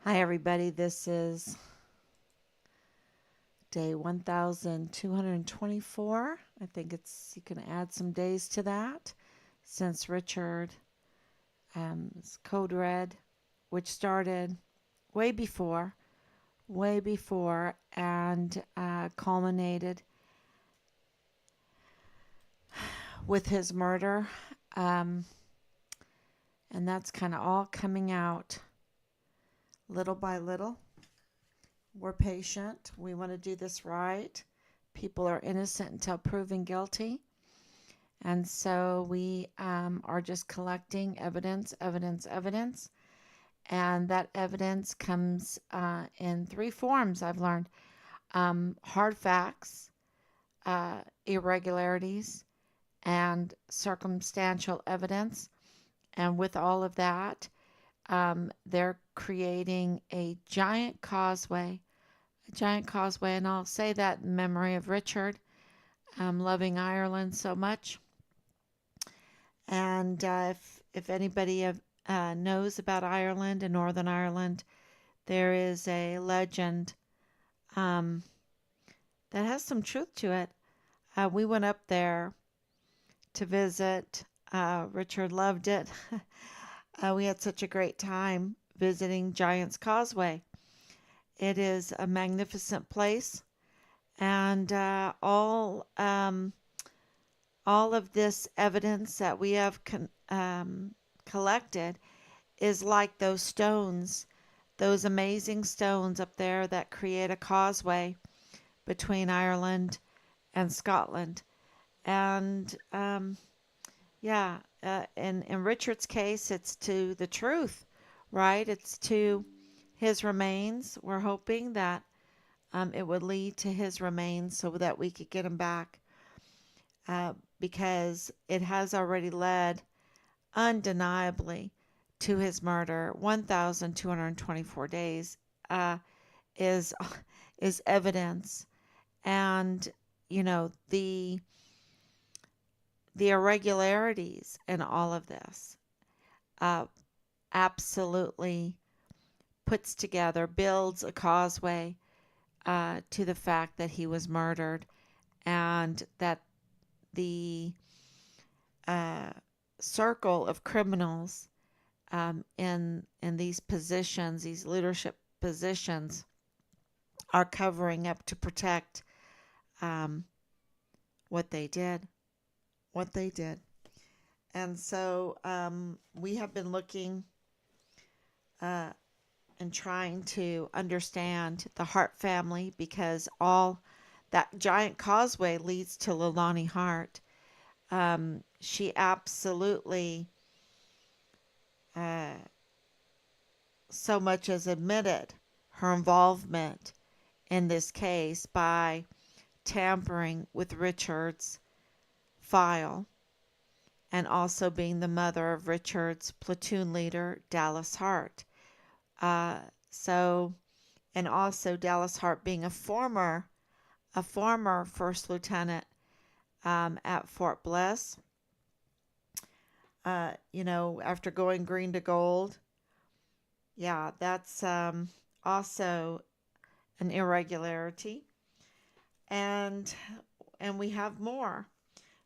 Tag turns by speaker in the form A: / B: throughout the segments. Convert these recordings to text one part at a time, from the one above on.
A: Hi, everybody. This is day 1224. I think you can add some days to that since Richard Code Red, which started way before, and culminated with his murder. Um, and that's kind of all coming out little by little. We're patient. We want to do this right. People are innocent until proven guilty. And so we are just collecting evidence. And that evidence comes in three forms, I've learned: hard facts, irregularities, and circumstantial evidence. And with all of that, they're creating a giant causeway. And I'll say that in memory of Richard, loving Ireland so much. And if anybody knows about Ireland and Northern Ireland, there is a legend um, that has some truth to it. We went up there to visit. Richard loved it. We had such a great time visiting Giant's Causeway. It is a magnificent place, and all of this evidence that we have collected is like those stones, those amazing stones up there that create a causeway between Ireland and Scotland. And yeah, in Richard's case, it's to the truth, right? It's to his remains. We're hoping that it would lead to his remains so that we could get him back, because it has already led undeniably to his murder. 1,224 days uh, is is evidence, and the irregularities in all of this uh, absolutely builds a causeway to the fact that he was murdered, and that the uh, circle of criminals in these positions, these leadership positions, are covering up to protect um, what they did, what they did. And so we have been looking uh, and trying to understand the Hart family, because all that giant causeway leads to Leilani Hart. She absolutely uh, so much as admitted her involvement in this case by tampering with Richard's file, and also being the mother of Richard's platoon leader, Dallas Hart. Uh, so, and also Dallas Hart being a former first lieutenant at Fort Bliss. After going green to gold. Yeah, that's also an irregularity, and we have more.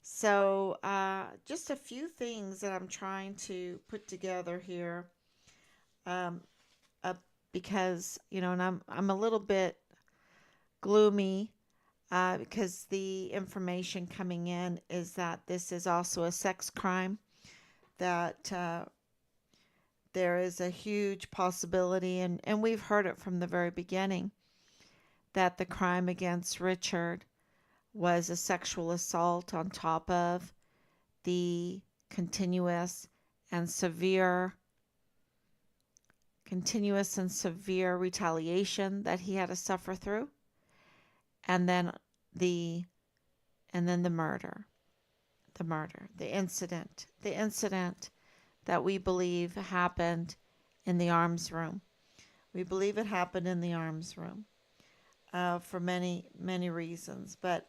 A: So just a few things that I'm trying to put together here, um, uh, because and I'm a little bit gloomy, because the information coming in is that this is also a sex crime, that there is a huge possibility, and we've heard it from the very beginning, that the crime against Richard was a sexual assault on top of the and severe continuous and severe retaliation that he had to suffer through, and then the the murder, the incident that we believe happened in the arms room. We believe it happened in the arms room, for many, many reasons. But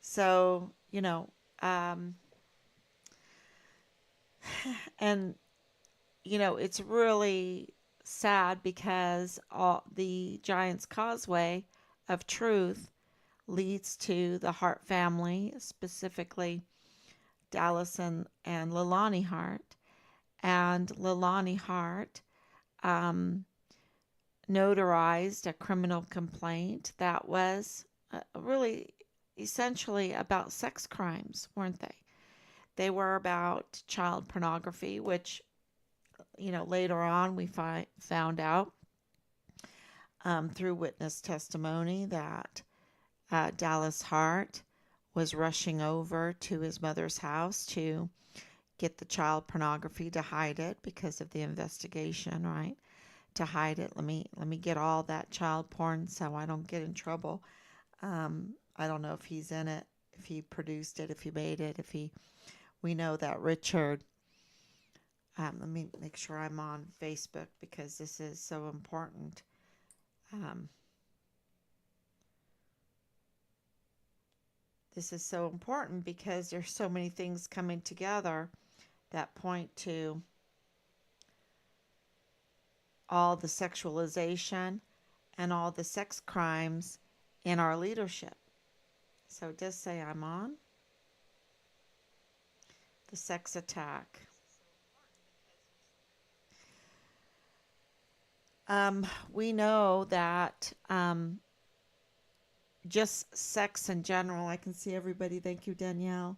A: so, and, it's really sad because all the Giant's Causeway of Truth leads to the Hart family, specifically Dallas and Leilani Hart. And Leilani Hart um, notarized a criminal complaint that was really essentially about sex crimes, weren't they? They were about child pornography, which, later on we found out through witness testimony that Dallas Hart was rushing over to his mother's house to get the child pornography to hide it because of the investigation, right? To hide it. Let me get all that child porn so I don't get in trouble. I don't know if he's in it, if he produced it, if he made it, if he. We know that Richard. Let me make sure I'm on Facebook because this is so important. Um, this is so important because there's so many things coming together that point to all the sexualization and all the sex crimes in our leadership. So it does say I'm on the sex attack. We know that just sex in general, I can see everybody. Thank you, Danielle.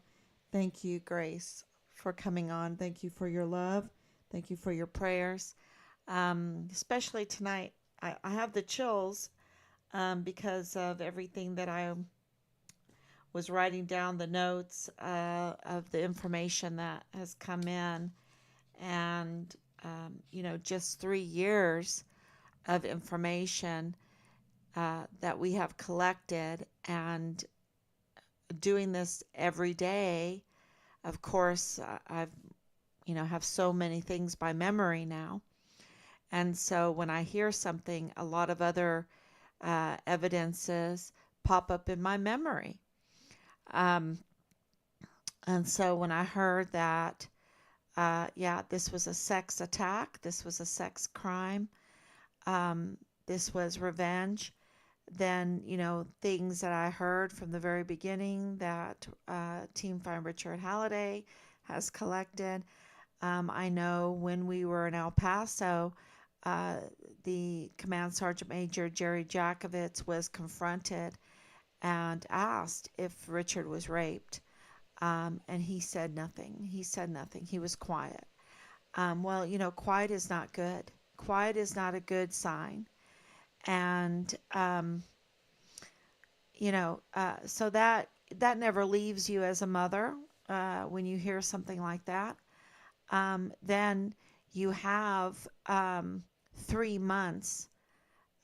A: Thank you, Grace, for coming on. Thank you for your love. Thank you for your prayers. Especially tonight, I have the chills because of everything that I was writing down, the notes of the information that has come in. And, just 3 years of information that we have collected and doing this every day. Of course, I've, have so many things by memory now. And so when I hear something, a lot of other evidences pop up in my memory. Um, and so when I heard that, this was a sex attack, this was a sex crime, this was revenge, then, things that I heard from the very beginning that Team Find Richard Halliday has collected. I know when we were in El Paso, uh, the Command Sergeant Major Jerry Jakovitz was confronted and asked if Richard was raped. And he said nothing. He said nothing. He was quiet. Well, quiet is not good. Quiet is not a good sign. And, so that never leaves you as a mother when you hear something like that. Then you have 3 months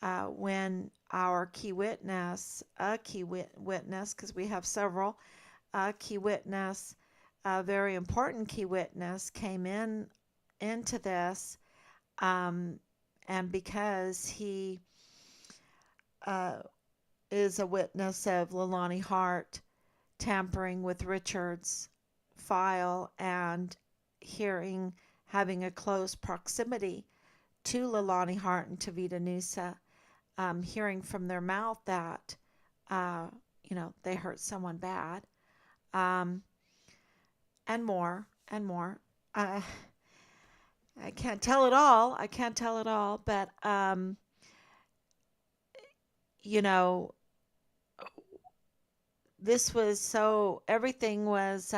A: when our key witness, because we have several, key witness, a very important key witness, came into this, and because he uh, is a witness of Leilani Hart tampering with Richard's file and having a close proximity to Leilani Hart and Tavita Nusa, hearing from their mouth that, they hurt someone bad, um, and more and more. I can't tell it all. I can't tell it all, but, you know, this was everything was,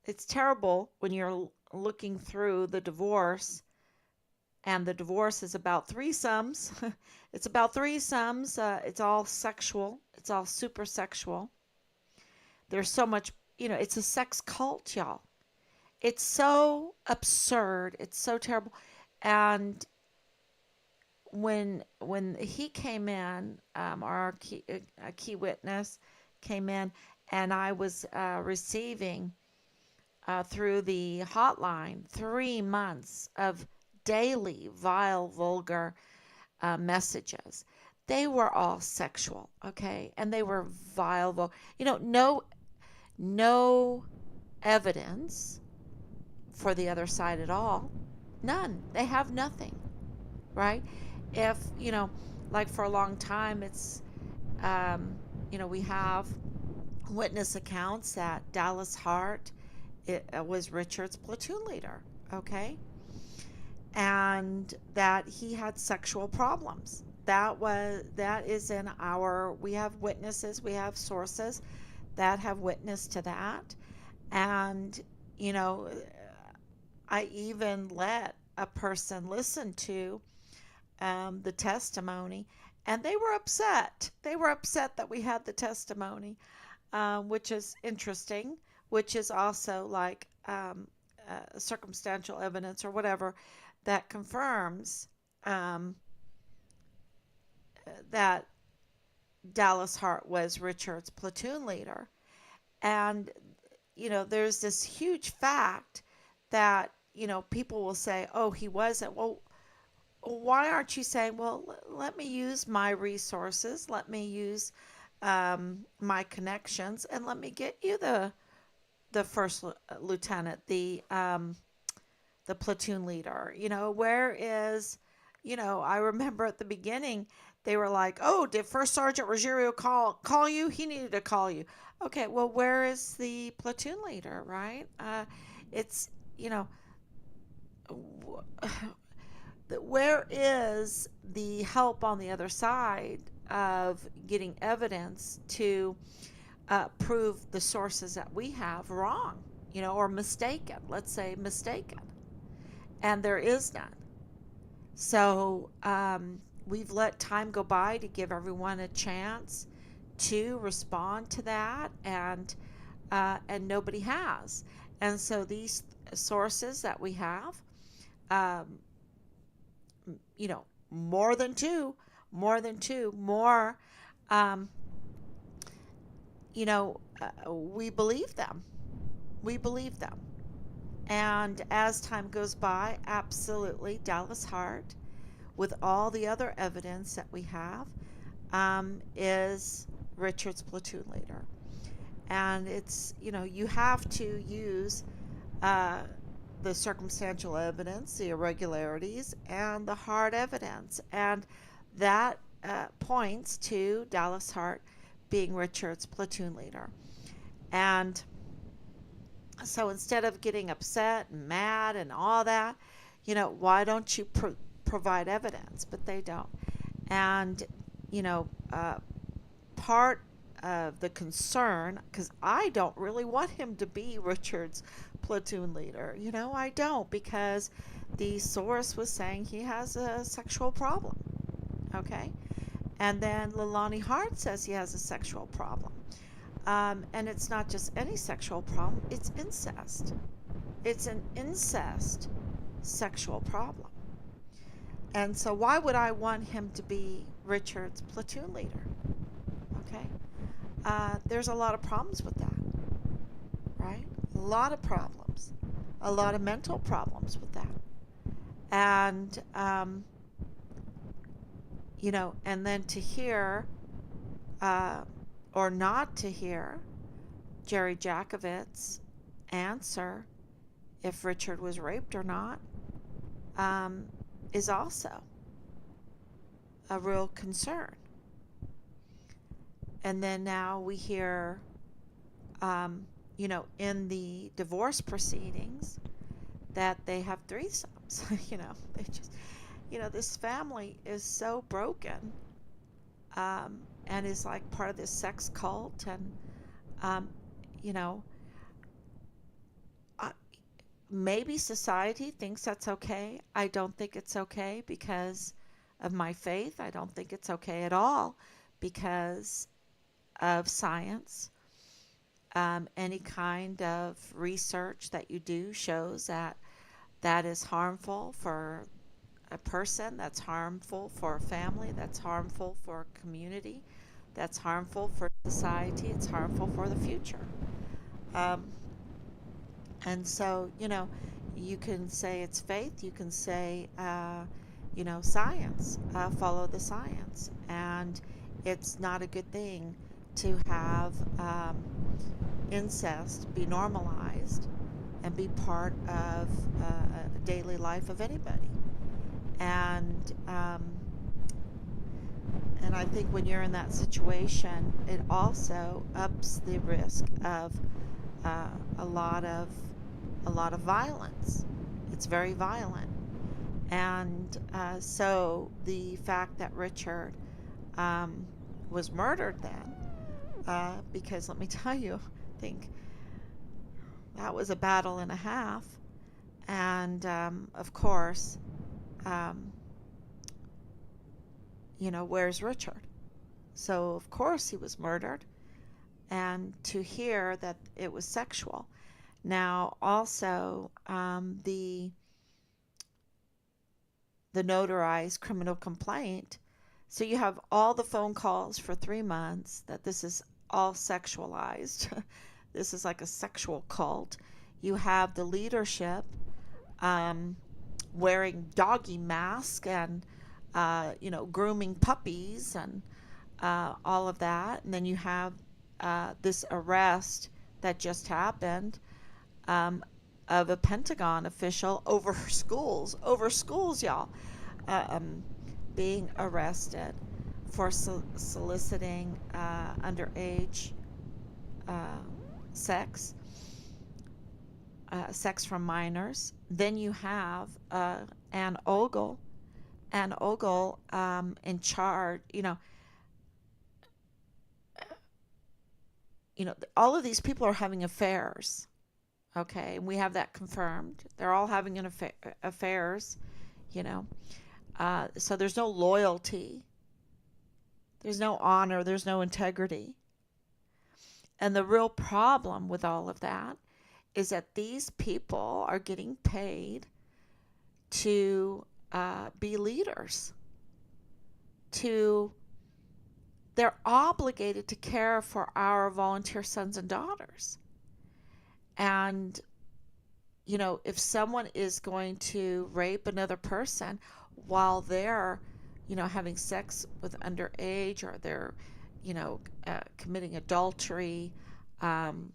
A: it's terrible when you're looking through the divorce, and the divorce is about threesomes. It's about threesomes. It's all sexual. It's all super sexual. There's so much, it's a sex cult, y'all. It's so absurd. It's so terrible. And when he came in, our key witness came in, and I was receiving through the hotline 3 months of daily vile, vulgar messages. They were all sexual, okay, and they were vile. No evidence for the other side at all. None. They have nothing, right? If, like for a long time, um, we have witness accounts that Dallas Hart was Richard's platoon leader, okay? And that he had sexual problems. That is in our, we have witnesses, we have sources that have witnessed to that. And, you know, I even let a person listen to the testimony, and they were upset. They were upset that we had the testimony, which is interesting, which is also like circumstantial evidence or whatever that confirms um, that Dallas Hart was Richard's platoon leader. And, there's this huge fact that, people will say, oh, he wasn't. Well, why aren't you saying, well, let me use my resources, let me use my connections, and let me get you the first lieutenant, the platoon leader. Where is, I remember at the beginning they were like, oh, did First Sergeant Ruggiero call you? He needed to call you. Okay, well, where is the platoon leader, right? It's, where is the help on the other side of getting evidence to prove the sources that we have wrong, or mistaken? Let's say mistaken. And there is none. So we've let time go by to give everyone a chance to respond to that, and nobody has. And so these sources that we have, um, more than two, more, um, we believe them. We believe them. And as time goes by, absolutely, Dallas Hart, with all the other evidence that we have, is Richard's platoon leader. And it's, you have to use uh, the circumstantial evidence, the irregularities, and the hard evidence. And that points to Dallas Hart being Richard's platoon leader. And so instead of getting upset and mad and all that, why don't you provide evidence? But they don't. And, part of the concern, because I don't really want him to be Richard's platoon leader. I don't, because the source was saying he has a sexual problem. Okay? And then Leilani Hart says he has a sexual problem. And it's not just any sexual problem, it's incest. It's an incest sexual problem. And so why would I want him to be Richard's platoon leader? Okay? There's a lot of problems with that, right? A lot of problems. A lot of mental problems with that. And, and then to hear, or not to hear, Jerry Jakovic's answer if Richard was raped or not, is also a real concern. And then now we hear, in the divorce proceedings that they have threesomes. They just, this family is so broken, and is like part of this sex cult. And, maybe society thinks that's okay. I don't think it's okay because of my faith. I don't think it's okay at all because of science. Any kind of research that you do shows that that is harmful for a person, that's harmful for a family, that's harmful for a community, that's harmful for society, it's harmful for the future. And so, you can say it's faith, you can say, science, follow the science. And it's not a good thing to have incest be normalized and be part of a daily life of anybody. And and I think when you're in that situation, it also ups the risk of uh, a lot of a lot of violence. It's very violent, and so the fact that Richard um, was murdered then, because let me tell you, I think that was a battle and a half, and of course, um, where's Richard? So of course he was murdered, and to hear that it was sexual. Now, also, the notarized criminal complaint. So you have all the phone calls for 3 months that this is all sexualized. This is like a sexual cult. You have the leadership um, wearing doggy masks and grooming puppies and all of that. And then you have this arrest that just happened um, of a Pentagon official over schools, y'all, uh, um, being arrested for soliciting underage uh, sex, sex from minors. Then you have Ann Ogle, in charge. All of these people are having affairs. Okay, and we have that confirmed. They're all having affairs. You know, so there's no loyalty, there's no honor, there's no integrity. And the real problem with all of that is that these people are getting paid to be leaders. To They're obligated to care for our volunteer sons and daughters. And if someone is going to rape another person while they're, having sex with underage, or they're, committing adultery, um,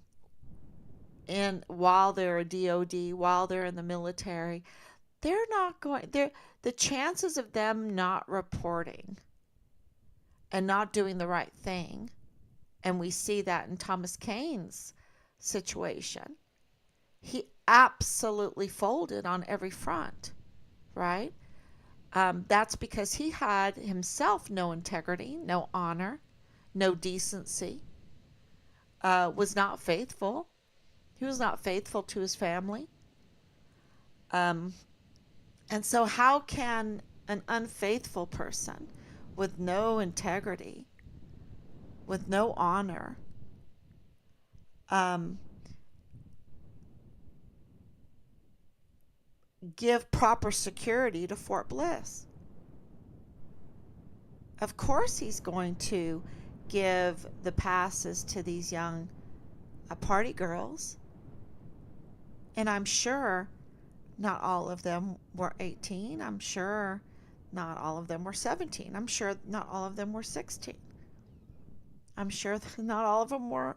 A: and while they're a DOD, while they're in the military, they're not going. The chances of them not reporting and not doing the right thing, and we see that in Thomas Kane's situation. He absolutely folded on every front, right? That's because he had himself no integrity, no honor, no decency, was not faithful. He was not faithful to his family. Um, and so, how can an unfaithful person with no integrity, with no honor, um, give proper security to Fort Bliss? Of course, he's going to give the passes to these young party girls. And I'm sure not all of them were 18. I'm sure not all of them were 17. I'm sure not all of them were 16. I'm sure that not all of them were,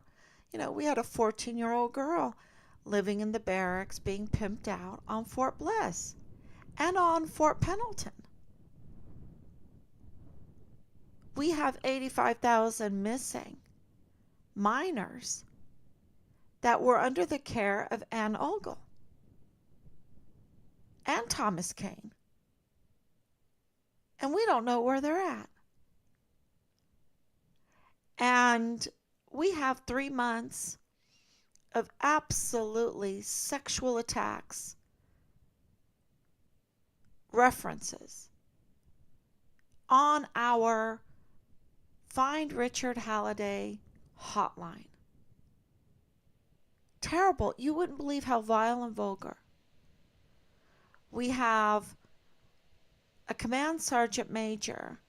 A: we had a 14-year-old girl living in the barracks being pimped out on Fort Bliss and on Fort Pendleton. We have 85,000 missing minors that were under the care of Ann Ogle and Thomas Kane. And we don't know where they're at. And we have 3 months of absolutely sexual attacks, references on our Find Richard Halliday hotline. Terrible. You wouldn't believe how vile and vulgar. We have a command sergeant major,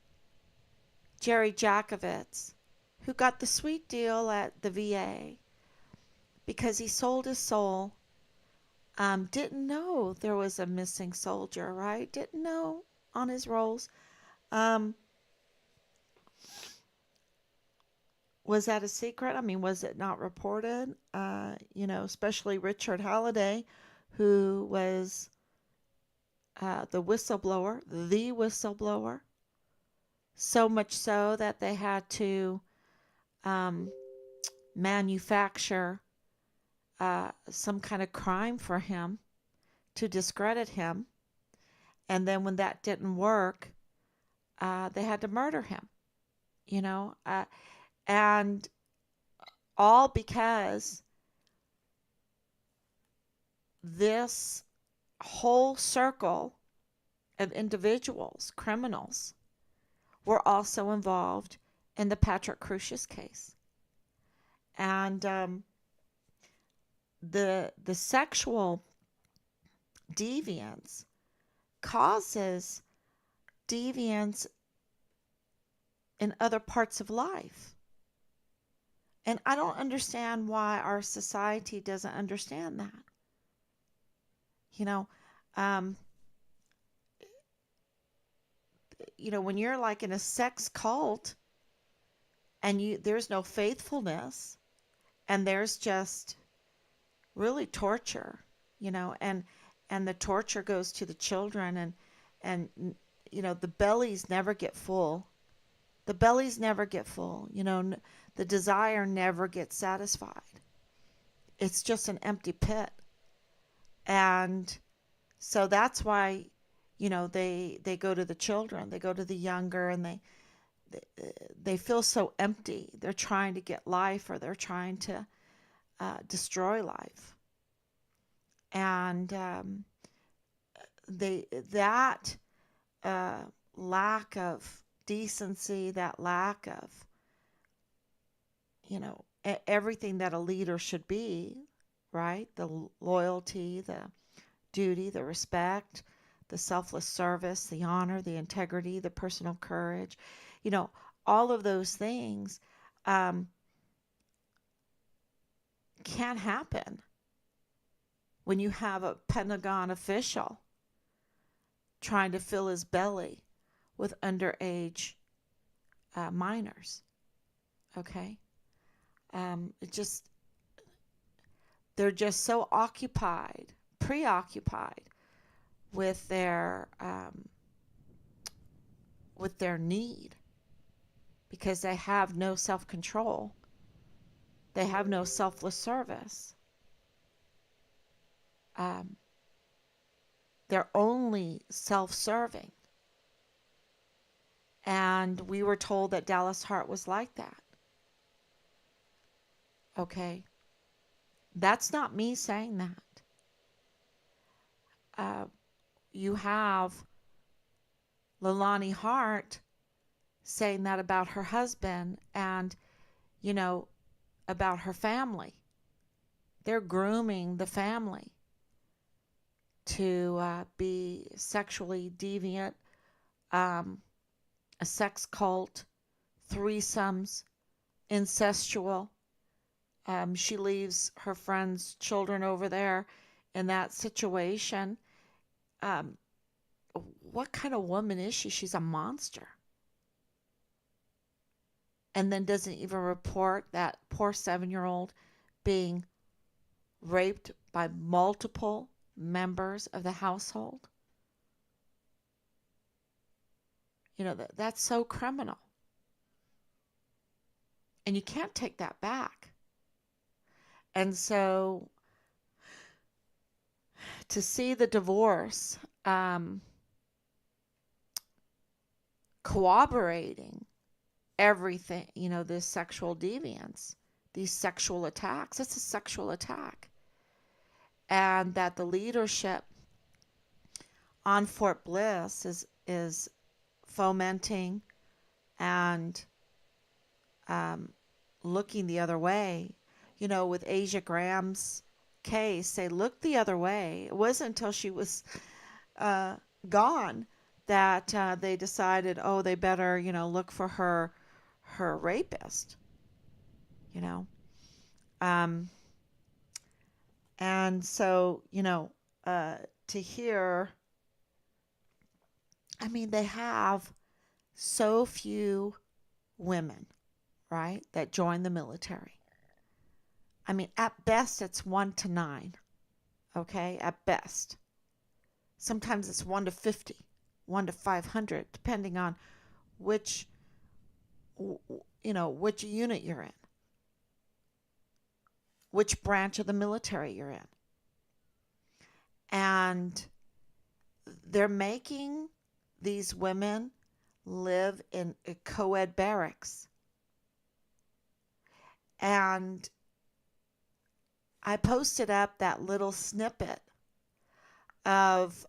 A: Jerry Jakovitz, who got the sweet deal at the VA because he sold his soul. Didn't know there was a missing soldier, right? Didn't know on his rolls. Was Was that a secret? I mean, was it not reported? Especially Richard Halliday, who was the whistleblower, so much so that they had to um, manufacture some kind of crime for him to discredit him. And then when that didn't work, they had to murder him, you know, and all because this whole circle of individuals, criminals, were also involved in the Patrick Crucius case. And the sexual deviance causes deviance in other parts of life. And I don't understand why our society doesn't understand that. You know, um, when you're like in a sex cult and there's no faithfulness and there's just really torture, and the torture goes to the children and the bellies never get full. The bellies never get full, the desire never gets satisfied. It's just an empty pit. And so that's why, they go to the children, they go to the younger, and they feel so empty. They're trying to get life, or they're trying to destroy life. And that lack of decency, that lack of everything that a leader should be, right? The loyalty, the duty, the respect, the selfless service, the honor, the integrity, the personal courage, all of those things um, can't happen when you have a Pentagon official trying to fill his belly with underage minors. Okay? It they're just so preoccupied with their need, because they have no self-control. They have no selfless service. They're only self-serving. And we were told that Dallas Hart was like that. Okay? That's not me saying that. You have Leilani Hart saying that about her husband and, about her family. They're grooming the family to be sexually deviant, a sex cult, threesomes, incestual. She leaves her friends' children over there in that situation. Um, what kind of woman is she? She's a monster. And then doesn't even report that poor 7-year-old being raped by multiple members of the household. That's so criminal. And you can't take that back. And so to see the divorce corroborating everything, this sexual deviance, these sexual attacks, it's a sexual attack. And that the leadership on Fort Bliss is fomenting and looking the other way. With Asia Graham's case, they looked the other way. It wasn't until she was gone that they decided, oh, they better, look for her rapist. Um, and so, to hear, I mean, they have so few women, right, that join the military. I mean, at best, it's 1 to 9, okay, at best. Sometimes it's 1 to 50, 1 to 500, depending on which, which unit you're in, which branch of the military you're in. And they're making these women live in co-ed barracks. And I posted up that little snippet of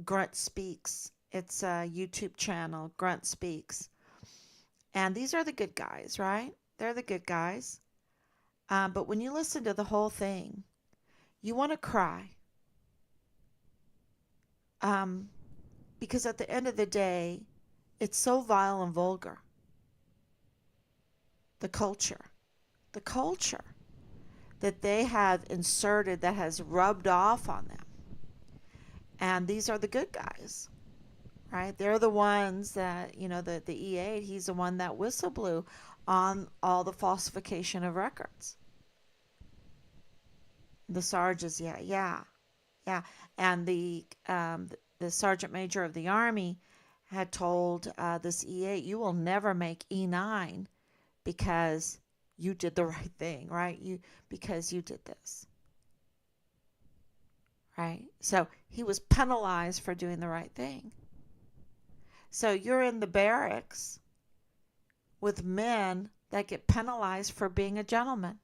A: Grunt Speaks. It's a YouTube channel, Grunt Speaks. And these are the good guys, right? They're the good guys. But when you listen to the whole thing, you want to cry. Because at the end of the day, it's so vile and vulgar. The culture that they have inserted that has rubbed off on them. And these are the good guys, right? They're the ones that, the E8, he's the one that whistle blew on all the falsification of records. The sergeants, yeah. And the sergeant major of the Army had told this E8, you will never make E9 because you did the right thing, right? Because you did this. Right? So he was penalized for doing the right thing. So you're in the barracks with men that get penalized for being a gentleman,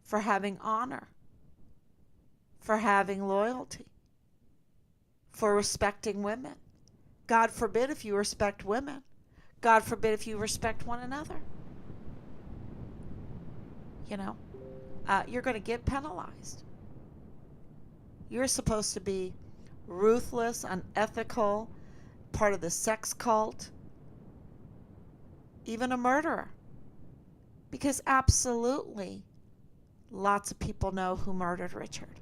A: for having honor, for having loyalty, for respecting women. God forbid if you respect women. God forbid if you respect one another. You're going to get penalized. You're supposed to be ruthless, unethical, part of the sex cult, even a murderer. Because absolutely, lots of people know who murdered Richard.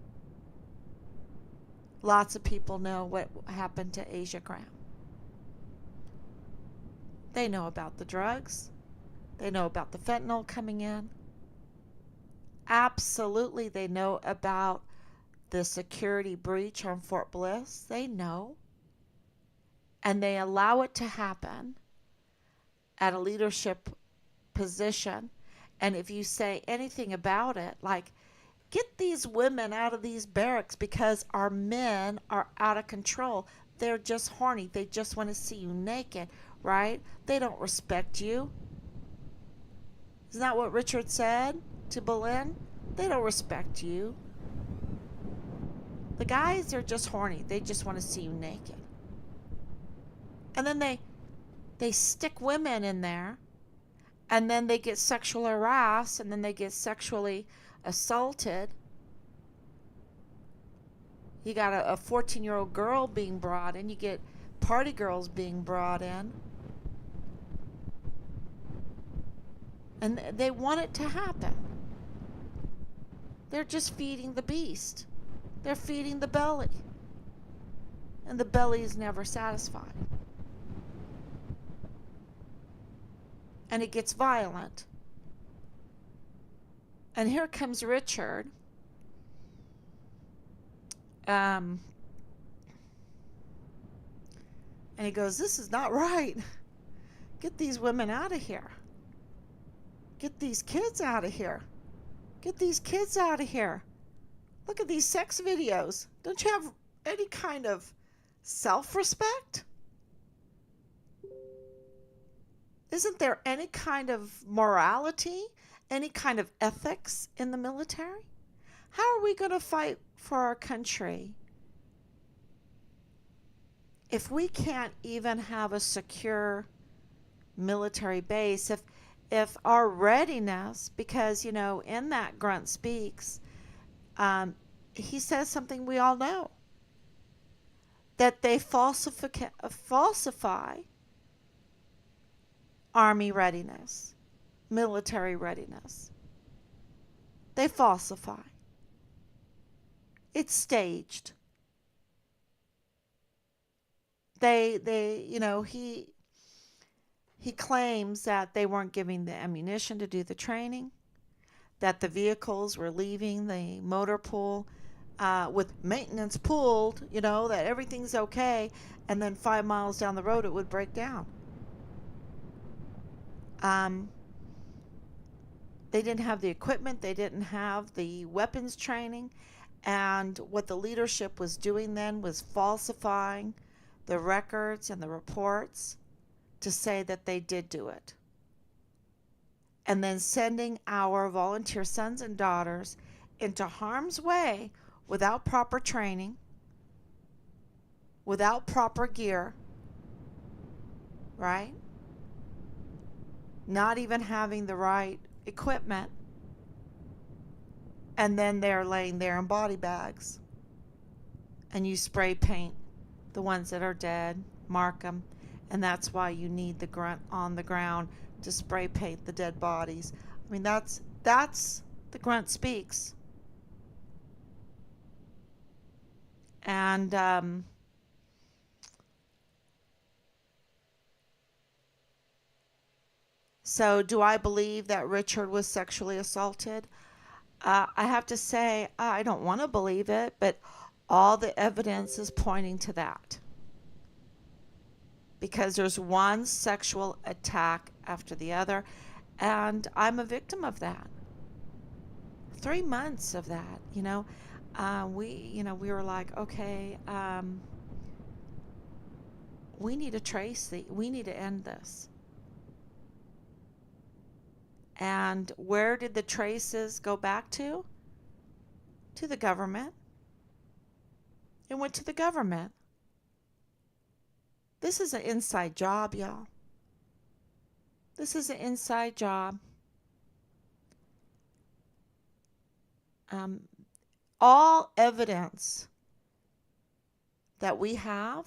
A: Lots of people know what happened to Asia Graham. They know about the drugs. They know about the fentanyl coming in. Absolutely, they know about the security breach on Fort Bliss. They know. And they allow it to happen at a leadership position. And if you say anything about it, like, get these women out of these barracks because our men are out of control. They're just horny. They just want to see you naked, right? They don't respect you. Isn't that what Richard said to Boleyn? They don't respect you. The guys are just horny. They just want to see you naked. And then they stick women in there, and then they get sexually harassed, and then they get sexually assaulted. You got a 14-year-old girl being brought in. You get party girls being brought in. And they want it to happen. They're just feeding the beast. They're feeding the belly. And the belly is never satisfied. And it gets violent. And here comes Richard. And he goes, this is not right. Get these women out of here. Get these kids out of here. Get these kids out of here. Look at these sex videos. Don't you have any kind of self-respect? Isn't there any kind of morality, any kind of ethics in the military? How are we going to fight for our country if we can't even have a secure military base? If our readiness, because, in that Grunt Speaks, he says something we all know, that they falsify Army readiness, military readiness. They falsify. It's staged. He claims that they weren't giving the ammunition to do the training, that the vehicles were leaving the motor pool with maintenance pulled, that everything's okay, and then 5 miles down the road it would break down. Um, they didn't have the equipment, they didn't have the weapons training, and what the leadership was doing then was falsifying the records and the reports to say that they did do it. And then sending our volunteer sons and daughters into harm's way without proper training, without proper gear, right? Not even having the right equipment. And then they're laying there in body bags. And you spray paint the ones that are dead, mark them. And that's why you need the grunt on the ground to spray paint the dead bodies. I mean, that's the grunt speaks. And so do I believe that Richard was sexually assaulted? I have to say, I don't want to believe it, but all the evidence is pointing to that. Because there's one sexual attack after the other, and I'm a victim of that. 3 months of that, we were like, okay, we need to end this. And where did the traces go back to? To the government. It went to the government. This is an inside job, y'all. This is an inside job. All evidence that we have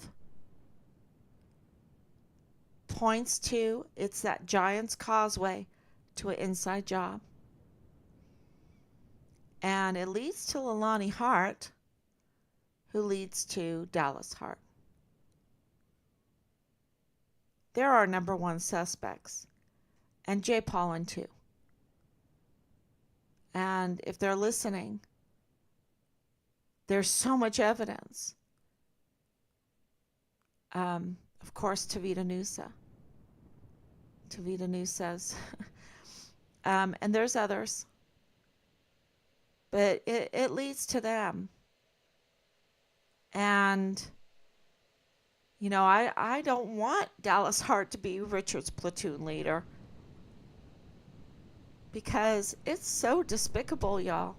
A: points to it's that Giant's Causeway to an inside job. And it leads to Leilani Hart, who leads to Dallas Hart. They're our number one suspects. And Jay Paulin too. And if they're listening, there's so much evidence. Of course, Tavita Nusa. Tavita Nusa's. And there's others. But it leads to them. And, I don't want Dallas Hart to be Richard's platoon leader. Because it's so despicable, y'all.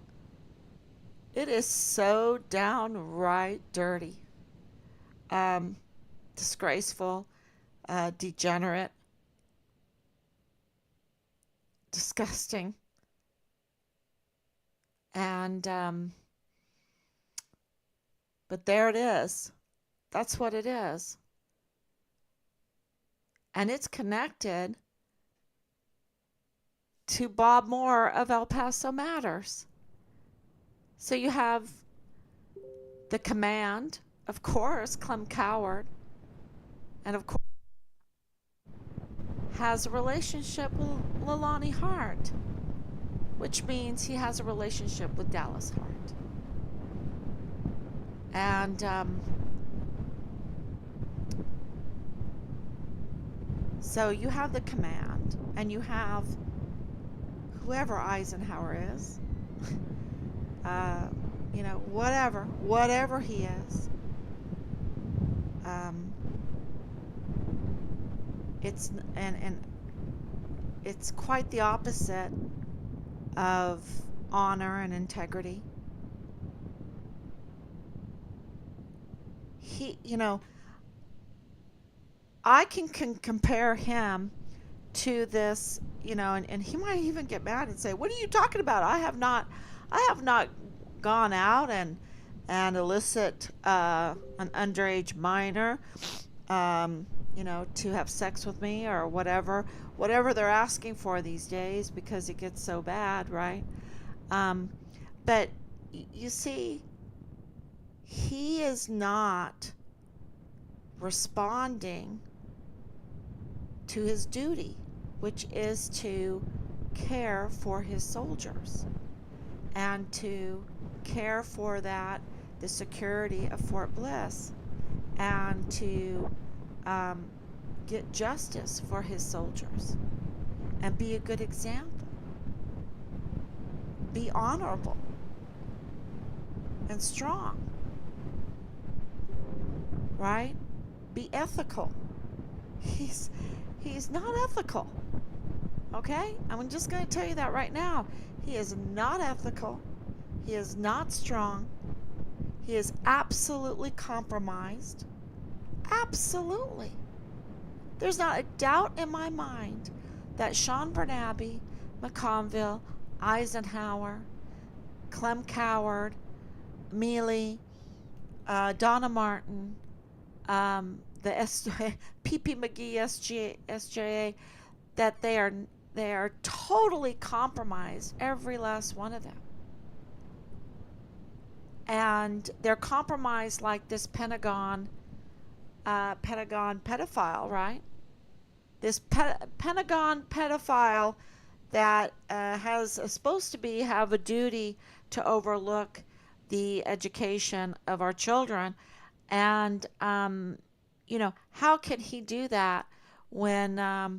A: It is so downright dirty. Disgraceful, degenerate, disgusting. And, but there it is. That's what it is. And it's connected to Bob Moore of El Paso Matters. So you have the command, of course, Clem Coward, and of course has a relationship with Leilani Hart, which means he has a relationship with Dallas Hart. And so you have the command, and you have whoever Eisenhower is, whatever he is. It's quite the opposite of honor and integrity. I can compare him to this, and he might even get mad and say, "What are you talking about? I have not gone out and elicit an underage minor, to have sex with me or whatever they're asking for these days because it gets so bad, right?" But you see, he is not responding to his duty, which is to care for his soldiers and to care for the security of Fort Bliss, and to um, get justice for his soldiers and be a good example, be honorable and strong, right? Be ethical. He's he's not ethical. Okay? I'm just going to tell you that right now. He is not ethical. He is not strong. He is absolutely compromised. Absolutely. There's not a doubt in my mind that Sean Bernabe, McConville, Eisenhower, Clem Coward, Mealy, Donna Martin, the PP McGee SJA, that they are totally compromised, every last one of them. And they're compromised like this Pentagon pedophile, right? This Pentagon pedophile that has supposed to have a duty to overlook the education of our children, and how can he do that uh,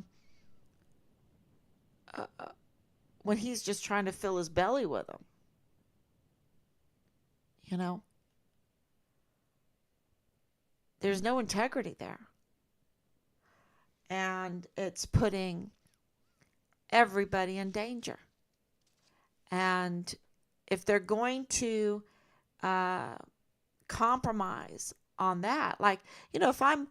A: when he's just trying to fill his belly with them? You know, there's no integrity there, and it's putting everybody in danger. And if they're going to compromise on that, like, if I'm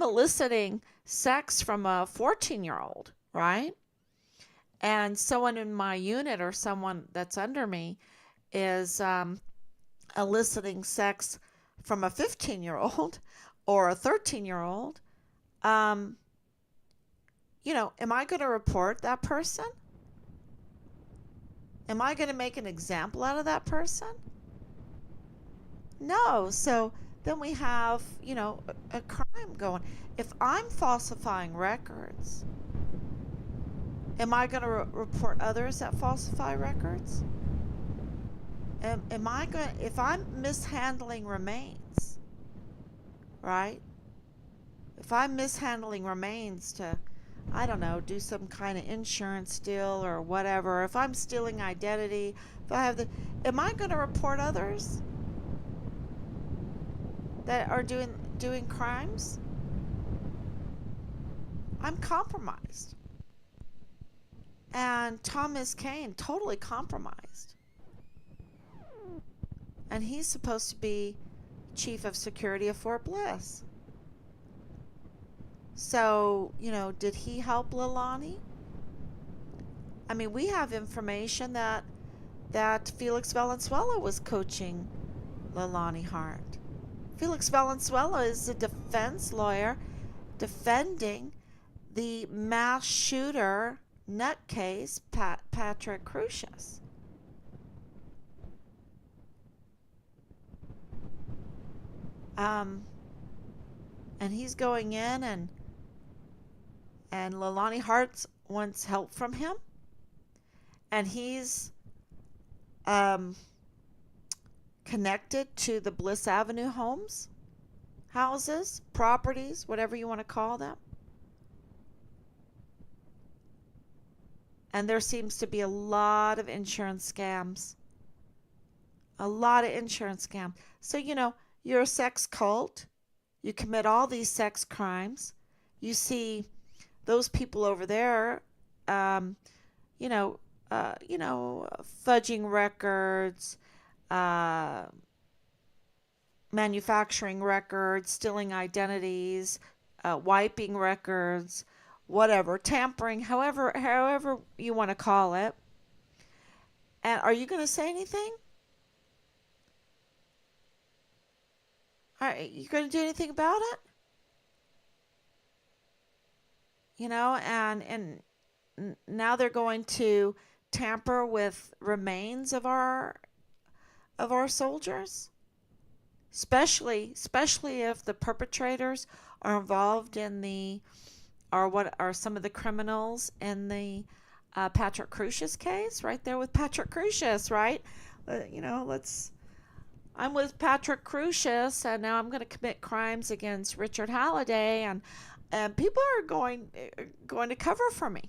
A: eliciting sex from a 14-year-old, right, and someone in my unit or someone that's under me is eliciting sex from a 15-year-old or a 13-year-old, am I going to report that person? Am I going to make an example out of that person? No. So then we have, a crime going. If I'm falsifying records, am I going to report others that falsify records? If I'm mishandling remains, right? If I'm mishandling remains to, I don't know, do some kind of insurance deal or whatever, if I'm stealing identity, am I going to report others that are doing crimes? I'm compromised. And Thomas Kane, totally compromised. And he's supposed to be chief of security of Fort Bliss. So, did he help Leilani? I mean, we have information that Felix Valenzuela was coaching Leilani Hart. Felix Valenzuela is a defense lawyer defending the mass shooter nutcase Patrick Crusius. And he's going in, and Leilani Hart wants help from him, and he's connected to the Bliss Avenue houses, properties, whatever you want to call them. And there seems to be a lot of insurance scams. A lot of insurance scams. So, you're a sex cult. You commit all these sex crimes. You see those people over there, fudging records, manufacturing records, stealing identities, wiping records, whatever, tampering, however you want to call it. And are you going to say anything? Are you going to do anything about it? And now they're going to tamper with remains of our soldiers, especially if the perpetrators are involved in the are what are some of the criminals in the Patrick Crucius case, right there with Patrick Crucius, right? Let's. I'm with Patrick Crucius, and now I'm going to commit crimes against Richard Halliday, and people are going to cover for me.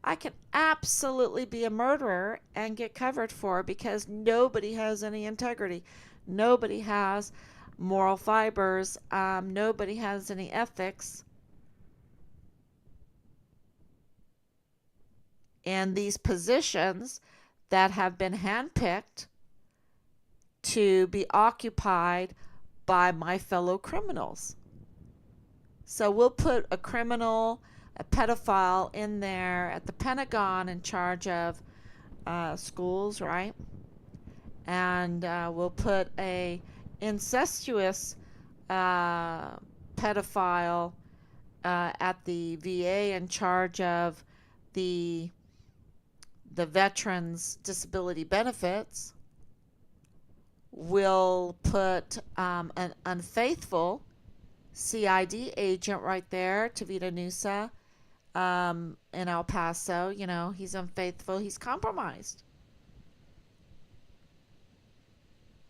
A: I can absolutely be a murderer and get covered for because nobody has any integrity. Nobody has moral fibers. Nobody has any ethics. And these positions that have been handpicked to be occupied by my fellow criminals. So we'll put a criminal, a pedophile in there at the Pentagon in charge of schools, right? And we'll put a incestuous pedophile at the VA in charge of the veterans' disability benefits. We'll put an unfaithful CID agent right there, Tavita Nusa, in El Paso. He's unfaithful. He's compromised.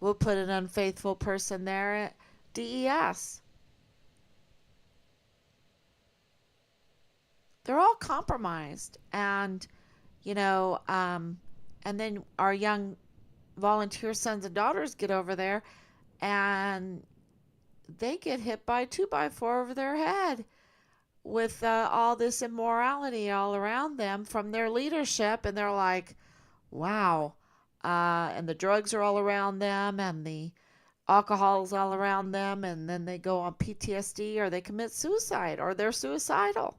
A: We'll put an unfaithful person there at DES. They're all compromised. And then our young volunteer sons and daughters get over there and they get hit by a 2x4 over their head with all this immorality all around them from their leadership, and they're like, wow. And the drugs are all around them, and the alcohol's all around them, and then they go on PTSD, or they commit suicide, or they're suicidal.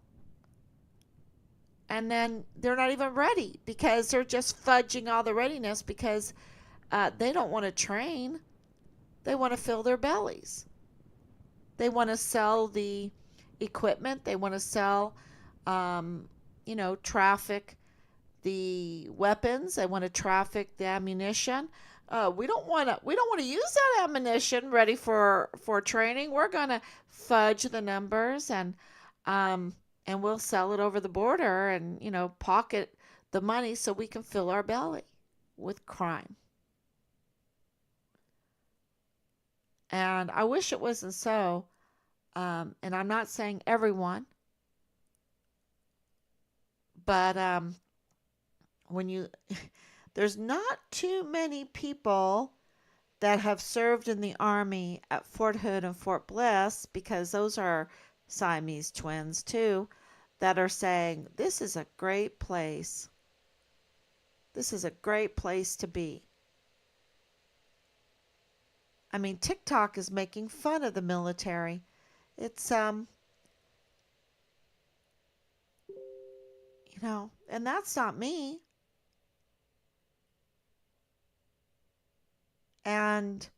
A: And then they're not even ready because they're just fudging all the readiness because they don't want to train. They want to fill their bellies. They want to sell the equipment. They want to sell, traffic the weapons. They want to traffic the ammunition. We don't want to use that ammunition ready for training. We're gonna fudge the numbers and we'll sell it over the border and pocket the money so we can fill our belly with crime. And I wish it wasn't so. And I'm not saying everyone, but there's not too many people that have served in the Army at Fort Hood and Fort Bliss, because those are Siamese twins too, that are saying this is a great place. This is a great place to be. I mean, TikTok is making fun of the military. It's and that's not me. And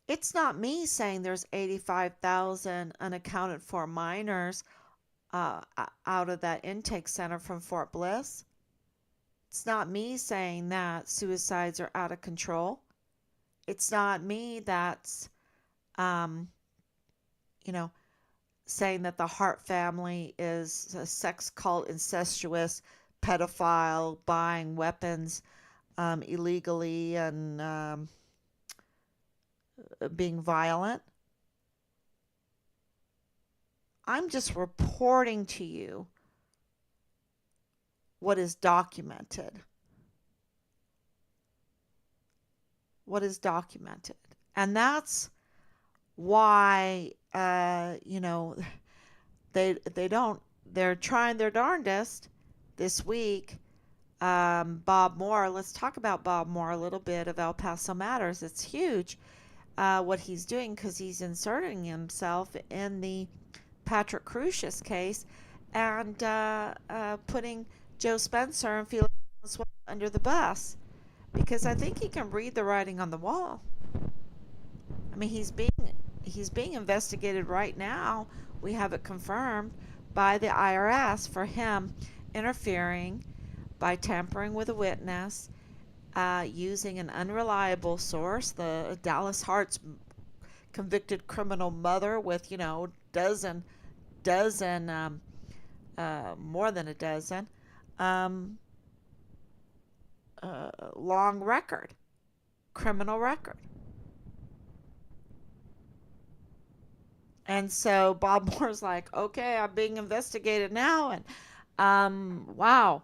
A: it's not me saying there's 85,000 unaccounted for minors out of that intake center from Fort Bliss. It's not me saying that suicides are out of control. It's not me that's, saying that the Hart family is a sex cult, incestuous, pedophile, buying weapons illegally and being violent. I'm just reporting to you what is documented. What is documented. And that's why, they're trying their darndest this week. Bob Moore, let's talk about Bob Moore a little bit of El Paso Matters. It's huge what he's doing because he's inserting himself in the Patrick Crucius case and putting Joe Spencer and Felix under the bus, because I think he can read the writing on the wall. I mean, he's being investigated right now. We have it confirmed by the IRS for him interfering by tampering with a witness, using an unreliable source, the Dallas Hart's convicted criminal mother with, dozen dozen, more than a dozen, um, long record, criminal record. And so Bob Moore's like, okay, I'm being investigated now. And wow,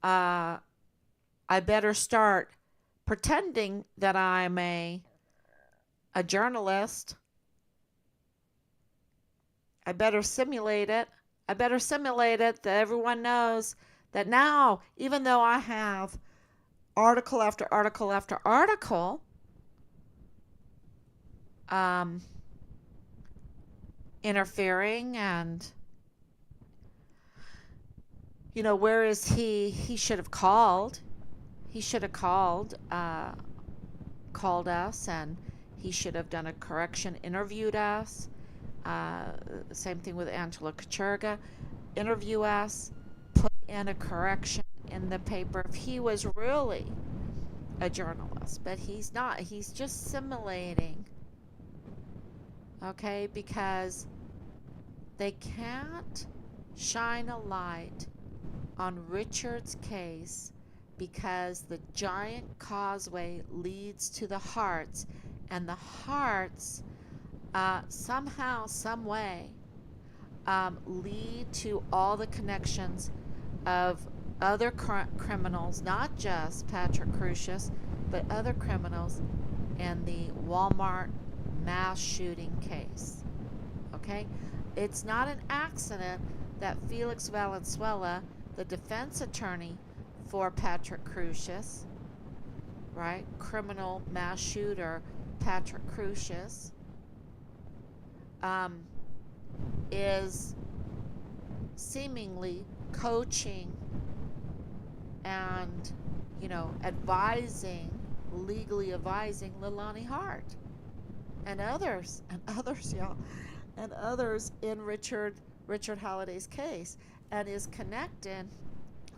A: uh, I better start pretending that I'm a journalist. I better simulate it. I better simulate it that everyone knows that now, even though I have article after article after article, um, interfering and, where is he? He should have called. He should have called us, and he should have done a correction, interviewed us. Same thing with Angela Kachurga. Interview us, put in a correction in the paper if he was really a journalist, but he's not. He's just simulating. Okay, because they can't shine a light on Richard's case because the giant causeway leads to the Hearts, and the Hearts somehow, some way, lead to all the connections of other criminals, not just Patrick Crusius, but other criminals in the Walmart mass shooting case. Okay? It's not an accident that Felix Valenzuela, the defense attorney for Patrick Crusius, right? Criminal mass shooter Patrick Crusius, is seemingly coaching and, legally advising Leilani Hart and others, y'all, and others in Richard Halliday's case, and is connected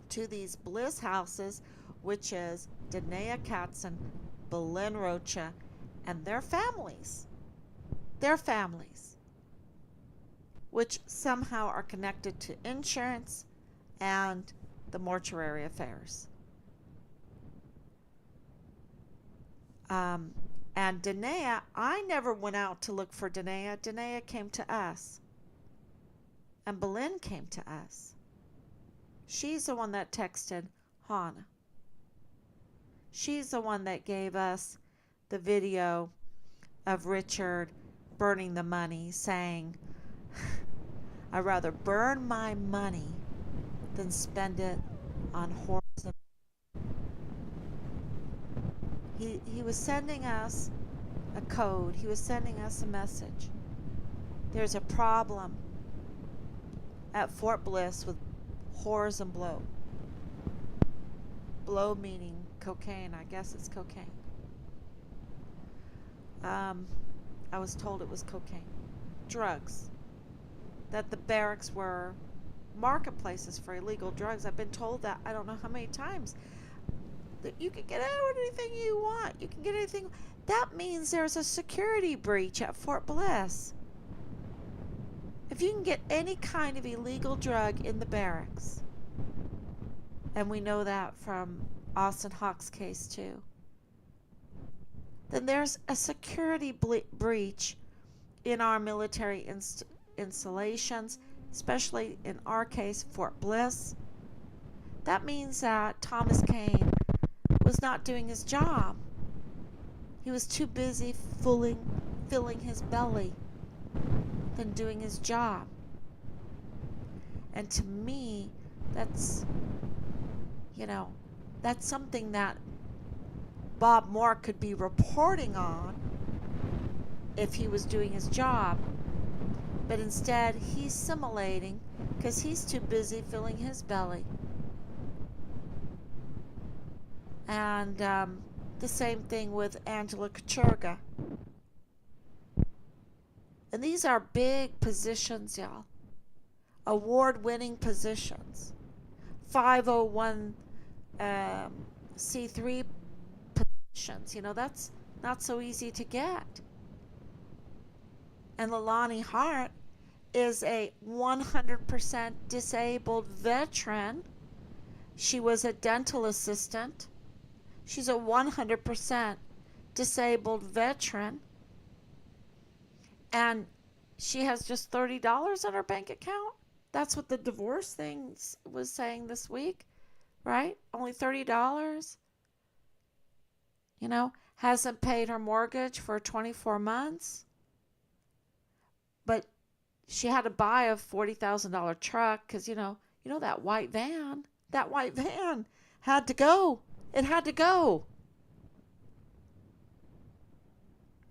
A: to these bliss houses, which is Danae Katzen, Belen Rocha, and their families, which somehow are connected to insurance and the mortuary affairs. And Danae, I never went out to look for Danae. Danae came to us. And Belen came to us. She's the one that texted Hannah. She's the one that gave us the video of Richard burning the money, saying, I'd rather burn my money than spend it on horses. He was sending us a code. He was sending us a message. There's a problem at Fort Bliss with whores and blow. Blow meaning cocaine. I guess it's cocaine. I was told it was cocaine. Drugs. That the barracks were marketplaces for illegal drugs. I've been told that I don't know how many times. That you can get anything you want. You can get anything. That means there's a security breach at Fort Bliss. If you can get any kind of illegal drug in the barracks, and we know that from Austin Hawk's case too, then there's a security breach in our military installations, especially in our case, Fort Bliss. That means that Thomas Kane was not doing his job. He was too busy filling his belly than doing his job. And to me, that's something that Bob Moore could be reporting on if he was doing his job. But instead, he's simulating because he's too busy filling his belly. And the same thing with Angela Kachurga. And these are big positions, y'all. Award-winning positions. 501c3 positions. That's not so easy to get. And Leilani Hart is a 100% disabled veteran. She was a dental assistant. She's a 100% disabled veteran. And she has just $30 in her bank account. That's what the divorce thing was saying this week, right? Only $30. Hasn't paid her mortgage for 24 months. But she had to buy a $40,000 truck because, that white van, had to go. It had to go.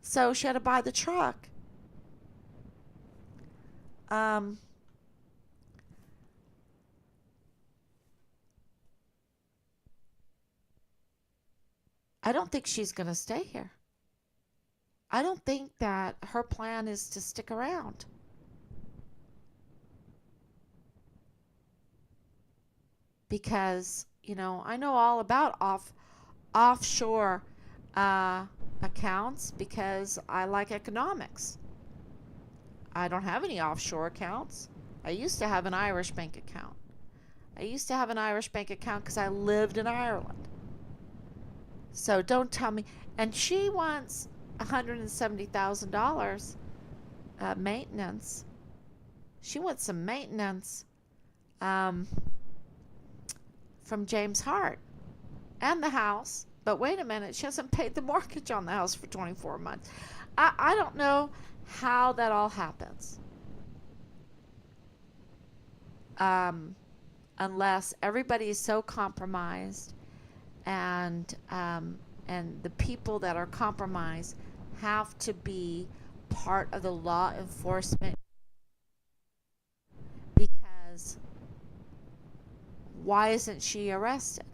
A: So she had to buy the truck. Um, I don't think she's going to stay here. I don't think that her plan is to stick around. Because, I know all about offshore accounts because I like economics. I don't have any offshore accounts. I used to have an Irish bank account. Because I lived in Ireland. So don't tell me. And she wants $170,000 maintenance. She wants some maintenance um, from James Hart and the house. But wait a minute, she hasn't paid the mortgage on the house for 24 months. I don't know how that all happens. Unless everybody is so compromised and the people that are compromised have to be part of the law enforcement, because why isn't she arrested?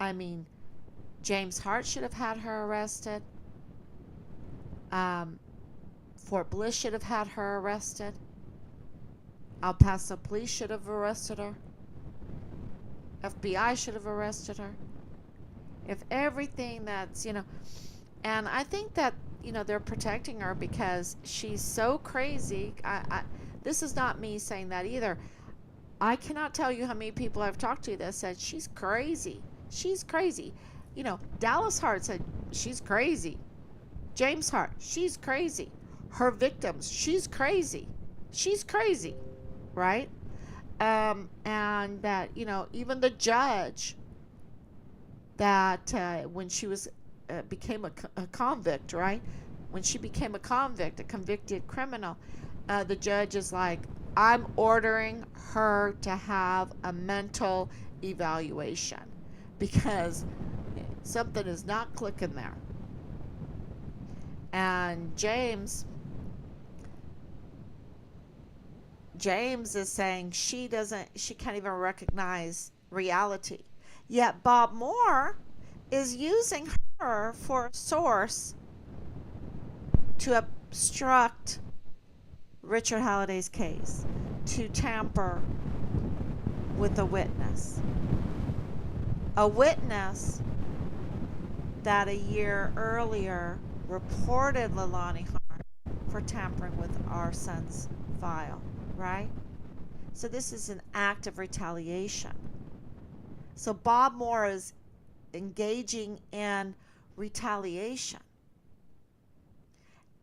A: I mean, James Hart should have had her arrested. Fort Bliss should have had her arrested. El Paso police should have arrested her. FBI should have arrested her. If everything that's, and I think that, they're protecting her because she's so crazy. This is not me saying that either. I cannot tell you how many people I've talked to that said she's crazy. She's crazy. Dallas Hart said she's crazy. James Hart, she's crazy. Her victims, she's crazy. She's crazy, right? And that, even the judge that when she was became a convict, right? When she became a convict, a convicted criminal, the judge is like, I'm ordering her to have a mental evaluation because something is not clicking there. And James is saying she can't even recognize reality. Yet Bob Moore is using her for a source to obstruct Richard Halliday's case, to tamper with a witness. A witness that a year earlier reported Leilani Hart for tampering with our son's file, right? So this is an act of retaliation. So Bob Moore is engaging in retaliation.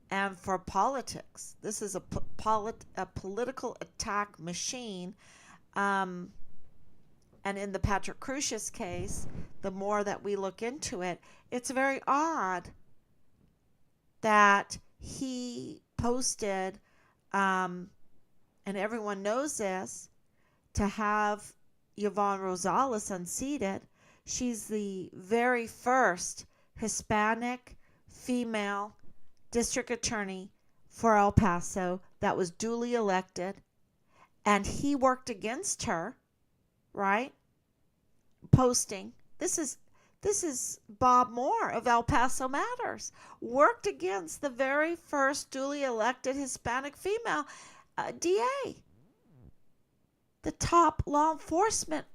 A: And for politics, this is a political attack machine. And in the Patrick Crusius case, the more that we look into it, it's very odd that he posted, and everyone knows this, to have Yvonne Rosales unseated. She's the very first Hispanic female district attorney for El Paso that was duly elected, and he worked against her, right? Posting. This is Bob Moore of El Paso Matters, worked against the very first duly elected Hispanic female DA, the top law enforcement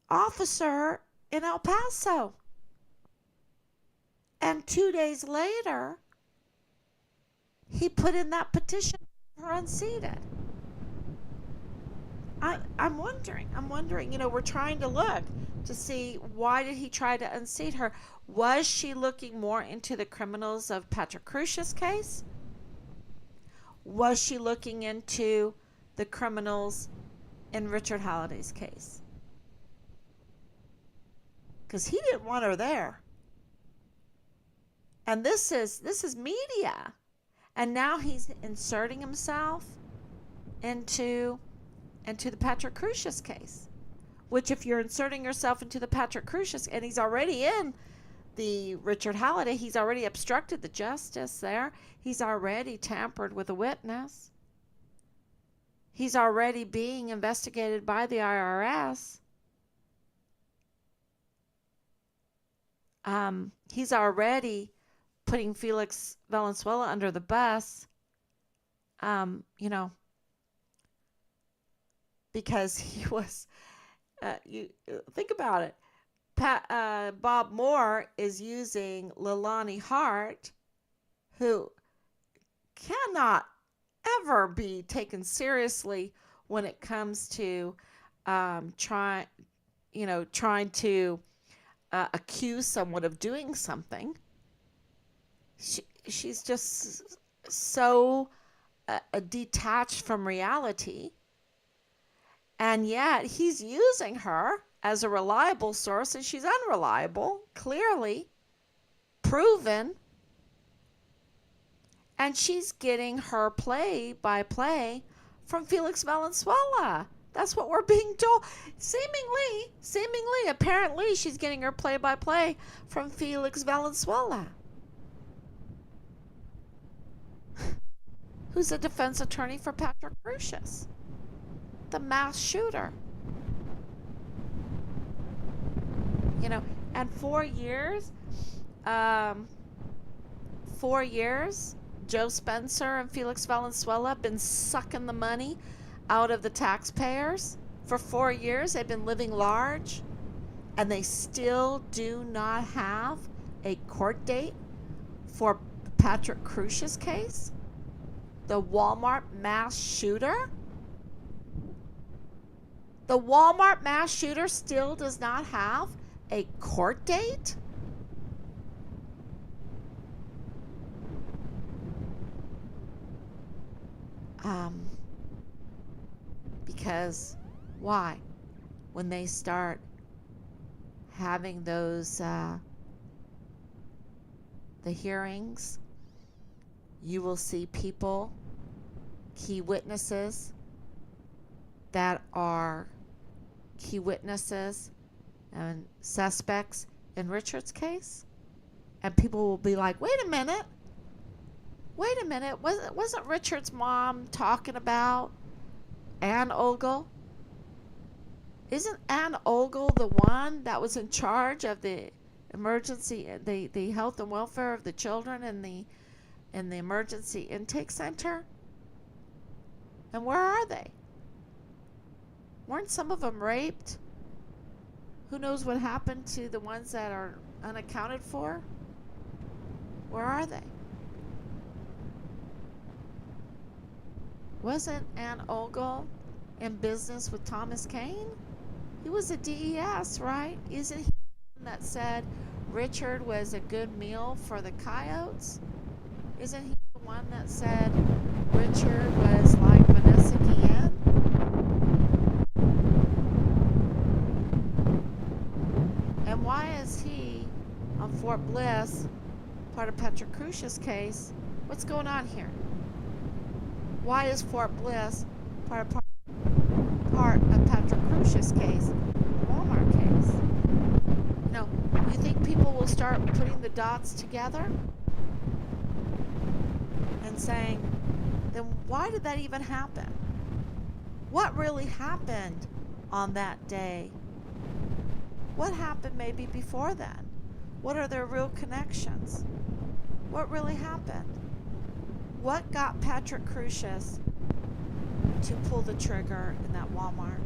A: officer in El Paso. And 2 days later, he put in that petition for her unseated. I'm wondering, we're trying to look to see why did he try to unseat her? Was she looking more into the criminals of Patrick Crucia's case? Was she looking into the criminals in Richard Halliday's case? Because he didn't want her there. And this is media. And now he's inserting himself into the Patrick Crucia's case. Which, if you're inserting yourself into the Patrick Crucia's, and he's already in the Richard Halliday, he's already obstructed the justice there. He's already tampered with a witness. He's already being investigated by the IRS. He's already putting Felix Valenzuela under the bus. Because he was. You think about it. Bob Moore is using Leilani Hart, who cannot ever be taken seriously when it comes to trying to accuse someone of doing something. She's just so detached from reality. And yet he's using her as a reliable source, and she's unreliable, clearly proven. And she's getting her play-by-play from Felix Valenzuela. That's what we're being told. Seemingly, apparently, she's getting her play-by-play from Felix Valenzuela, who's a defense attorney for Patrick Crucius, the mass shooter. And 4 years, Joe Spencer and Felix Valenzuela have been sucking the money out of the taxpayers. For 4 years, they've been living large, and they still do not have a court date for Patrick Crucia's case, the Walmart mass shooter. The Walmart mass shooter still does not have a court date? Because why? When they start having those the hearings, you will see people, key witnesses that are key witnesses and suspects in Richard's case, and people will be like, wait a minute, wasn't Richard's mom talking about Ann Ogle? Isn't Ann Ogle the one that was in charge of the emergency, the health and welfare of the children in the emergency intake center? And where are they? Weren't some of them raped? Who knows what happened to the ones that are unaccounted for? Where are they? Wasn't Ann Ogle in business with Thomas Kane? He was a DES, right? Isn't he the one that said Richard was a good meal for the coyotes? Isn't he the one that said Richard was like Vanessa Guillen? And why is he on Fort Bliss, part of Patrick Crucia's case? What's going on here? Why is Fort Bliss part of Patrick Crucia's case, the Walmart case? You think people will start putting the dots together and saying, then why did that even happen? What really happened on that day? What happened maybe before then? What are their real connections? What really happened? What got Patrick Crucius to pull the trigger in that Walmart?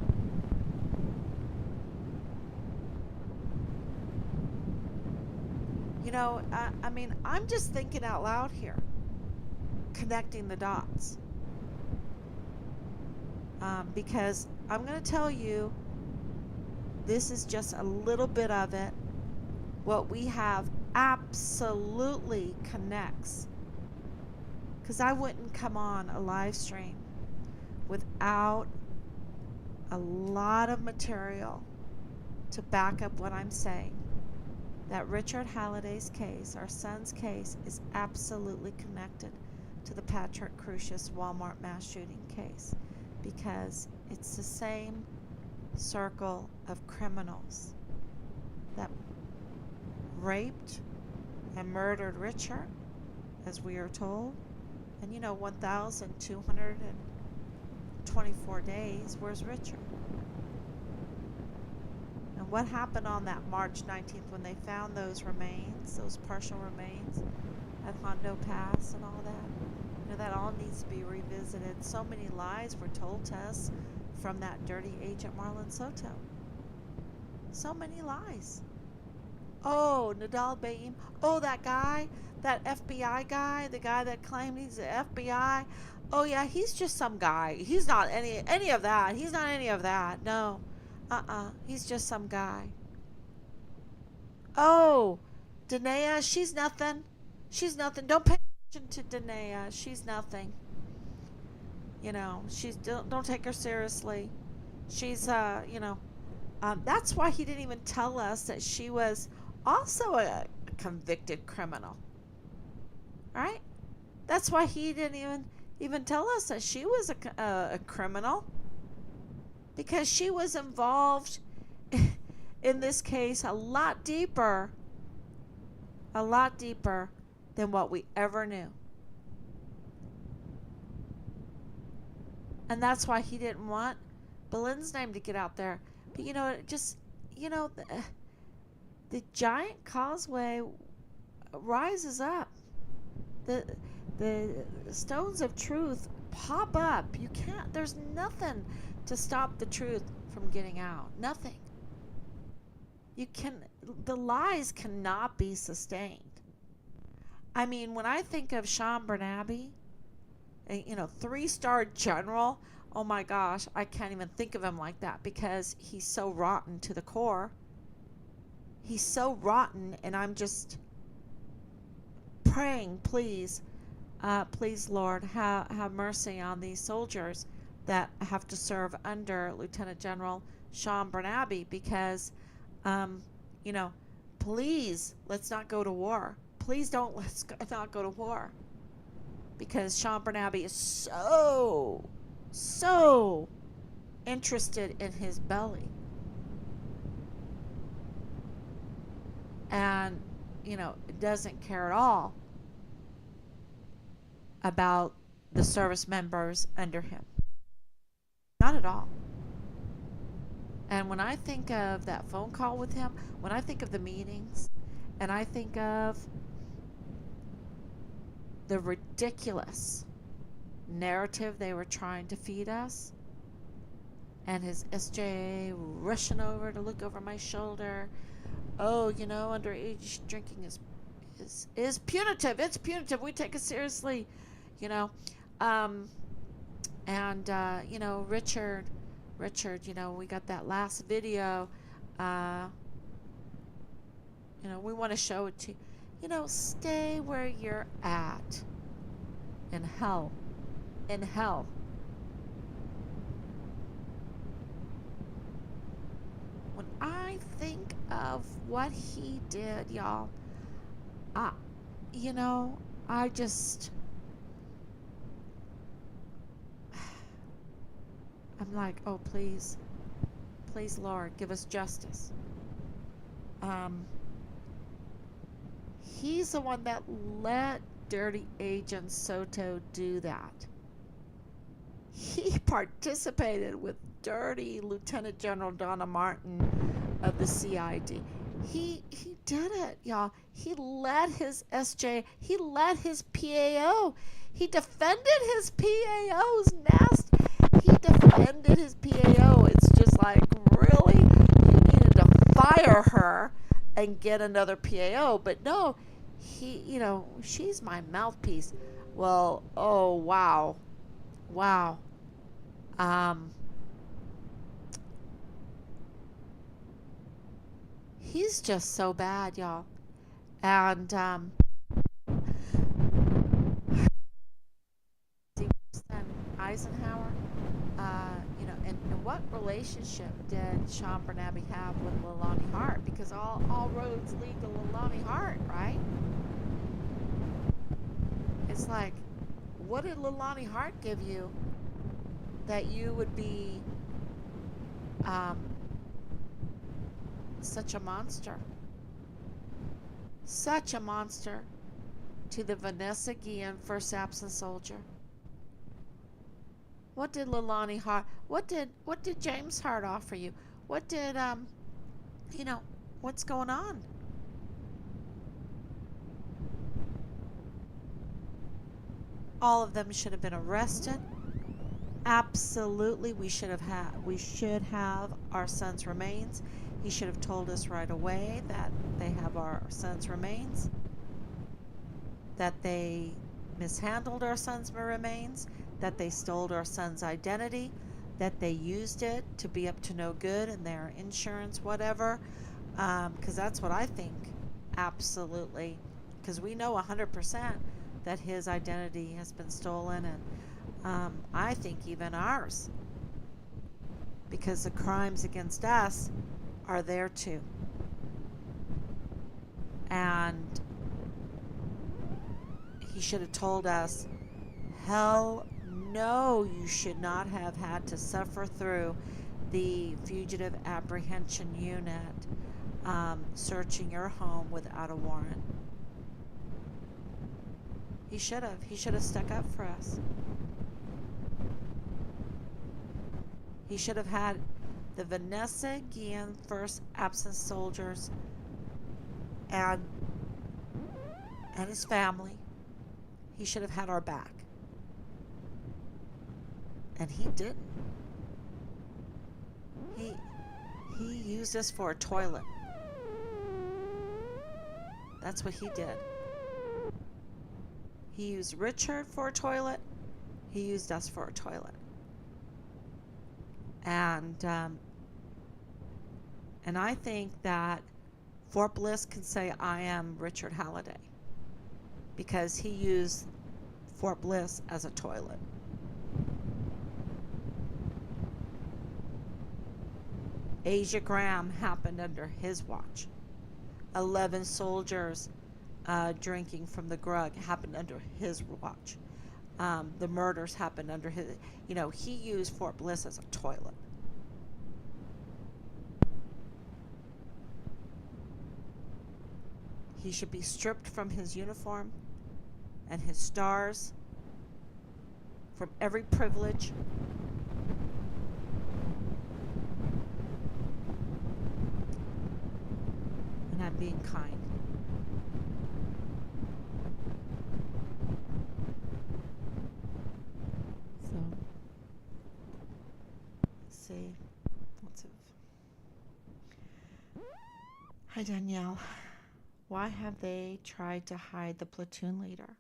A: I mean, I'm just thinking out loud here, connecting the dots. Because I'm going to tell you, this is just a little bit of it. What we have absolutely connects. Because I wouldn't come on a live stream without a lot of material to back up what I'm saying. That Richard Halliday's case, our son's case, is absolutely connected to the Patrick Crucius Walmart mass shooting case, because it's the same circle of criminals that raped and murdered Richard, as we are told. And 1,224 days, where's Richard? And what happened on that March 19th when they found those remains, those partial remains at Hondo Pass and all that? That all needs to be revisited. So many lies were told to us from that dirty agent Marlon Soto. So many lies. Oh, Nadal Baim. Oh, that guy, that FBI guy, the guy that claimed he's the FBI. Oh yeah, he's just some guy. He's not any of that. He's not any of that. No. He's just some guy. Oh, Danae, she's nothing. She's nothing. Don't pay attention to Danae. She's nothing. She's don't take her seriously. She's that's why he didn't even tell us that she was also a convicted criminal. Right? That's why he didn't even tell us that she was a criminal, because she was involved in this case a lot deeper than what we ever knew. And that's why he didn't want Boleyn's name to get out there. But the giant causeway rises up. The stones of truth pop up. There's nothing to stop the truth from getting out. Nothing. The lies cannot be sustained. I mean, when I think of Sean Bernabe, 3-star general, oh my gosh, I can't even think of him like that, because he's so rotten to the core. He's so rotten, and I'm just praying, please, Lord, have mercy on these soldiers that have to serve under Lieutenant General Sean Bernabe, because, please, let's not go to war. Please let's not go to war. Because Sean Bernabe is so interested in his belly. And, doesn't care at all about the service members under him. Not at all. And when I think of that phone call with him, when I think of the meetings, and I think of the ridiculous narrative they were trying to feed us, and his SJ rushing over to look over my shoulder. Oh, underage drinking is punitive. It's punitive. We take it seriously, Richard, we got that last video. We want to show it to you. Stay where you're at. In hell. In hell. When I think of what he did, y'all, I'm like, oh, please, Lord, give us justice. He's the one that let Dirty Agent Soto do that. He participated with Dirty Lieutenant General Donna Martin of the CID. He did it, y'all. He led his SJ. He led his PAO. He defended his PAO's nest. He defended his PAO. It's just like, really? You needed to fire her and get another PAO. But no, she's my mouthpiece. Well, oh, wow. Wow. Um, he's just so bad, y'all. And Eisenhower, and what relationship did Sean Bernabe have with Leilani Hart? Because all roads lead to Leilani Hart, right? It's like, what did Leilani Hart give you that you would be um, such a monster? Such a monster to the Vanessa Guillen First Absent Soldier. What did Leilani Hart? What did James Hart offer you? What did you know? What's going on? All of them should have been arrested. Absolutely, we should have our son's remains. He should have told us right away that they have our son's remains, that they mishandled our son's remains, that they stole our son's identity, that they used it to be up to no good in their insurance, whatever. Because that's what I think. Absolutely. Because we know 100% that his identity has been stolen, and I think even ours, because the crimes against us are there too. And he should have told us, hell no, you should not have had to suffer through the Fugitive Apprehension Unit searching your home without a warrant. He should have. He should have stuck up for us. He should have had the Vanessa Guillen First Absent Soldiers and his family. He should have had our back. And he didn't. He used us for a toilet. That's what he did. He used Richard for a toilet. He used us for a toilet. And I think that Fort Bliss can say, I am Richard Halliday, because he used Fort Bliss as a toilet. Asia Graham happened under his watch. 11 soldiers drinking from the grug happened under his watch. The murders happened under his. He used Fort Bliss as a toilet. He should be stripped from his uniform and his stars, from every privilege. And I'm being kind. So, let's see. Hi, Danielle. Why have they tried to hide the platoon leader?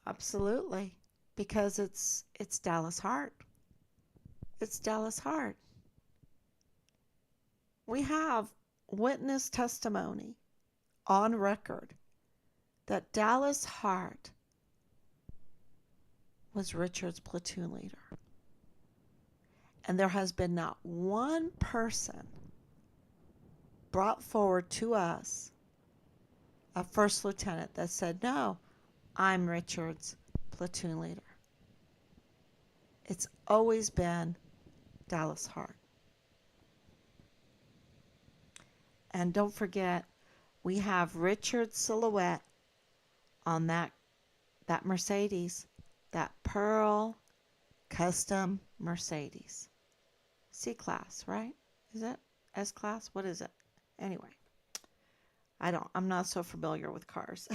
A: Absolutely. Because it's Dallas Hart. It's Dallas Hart. We have witness testimony on record that Dallas Hart was Richard's platoon leader. And there has been not one person brought forward to us, a first lieutenant, that said, no, I'm Richard's platoon leader. It's always been Dallas Hart. And don't forget, we have Richard's silhouette on that Mercedes, that Pearl custom Mercedes. C-Class, right? Is it S-Class? What is it? Anyway, I'm not so familiar with cars.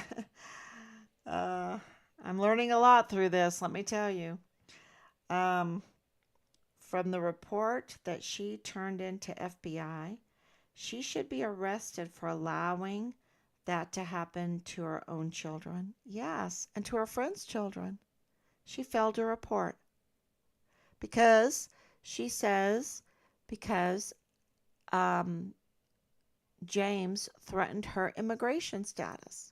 A: I'm learning a lot through this, let me tell you. From the report that she turned into FBI, She should be arrested for allowing that to happen to her own children. Yes, and to her friends' children. She failed to report because she says because um, James threatened her immigration status.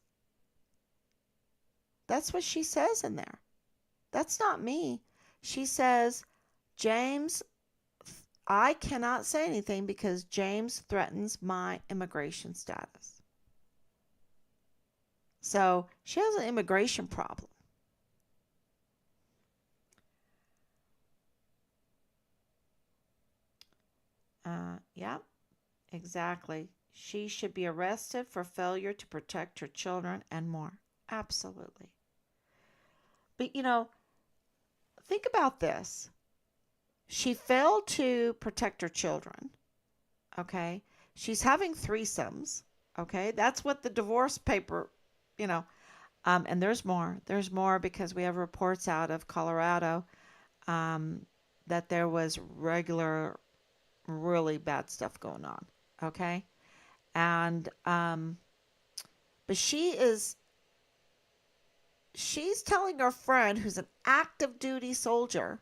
A: That's what she says in there. That's not me. She says, James, I cannot say anything because James threatens my immigration status. So she has an immigration problem. Yeah, exactly. She should be arrested for failure to protect her children and more. Absolutely. But think about this. She failed to protect her children. Okay. She's having threesomes. Okay. That's what the divorce paper, you know, and there's more. There's more because we have reports out of Colorado um, that there was regular, really bad stuff going on. Okay. And, but she's telling her friend who's an active duty soldier,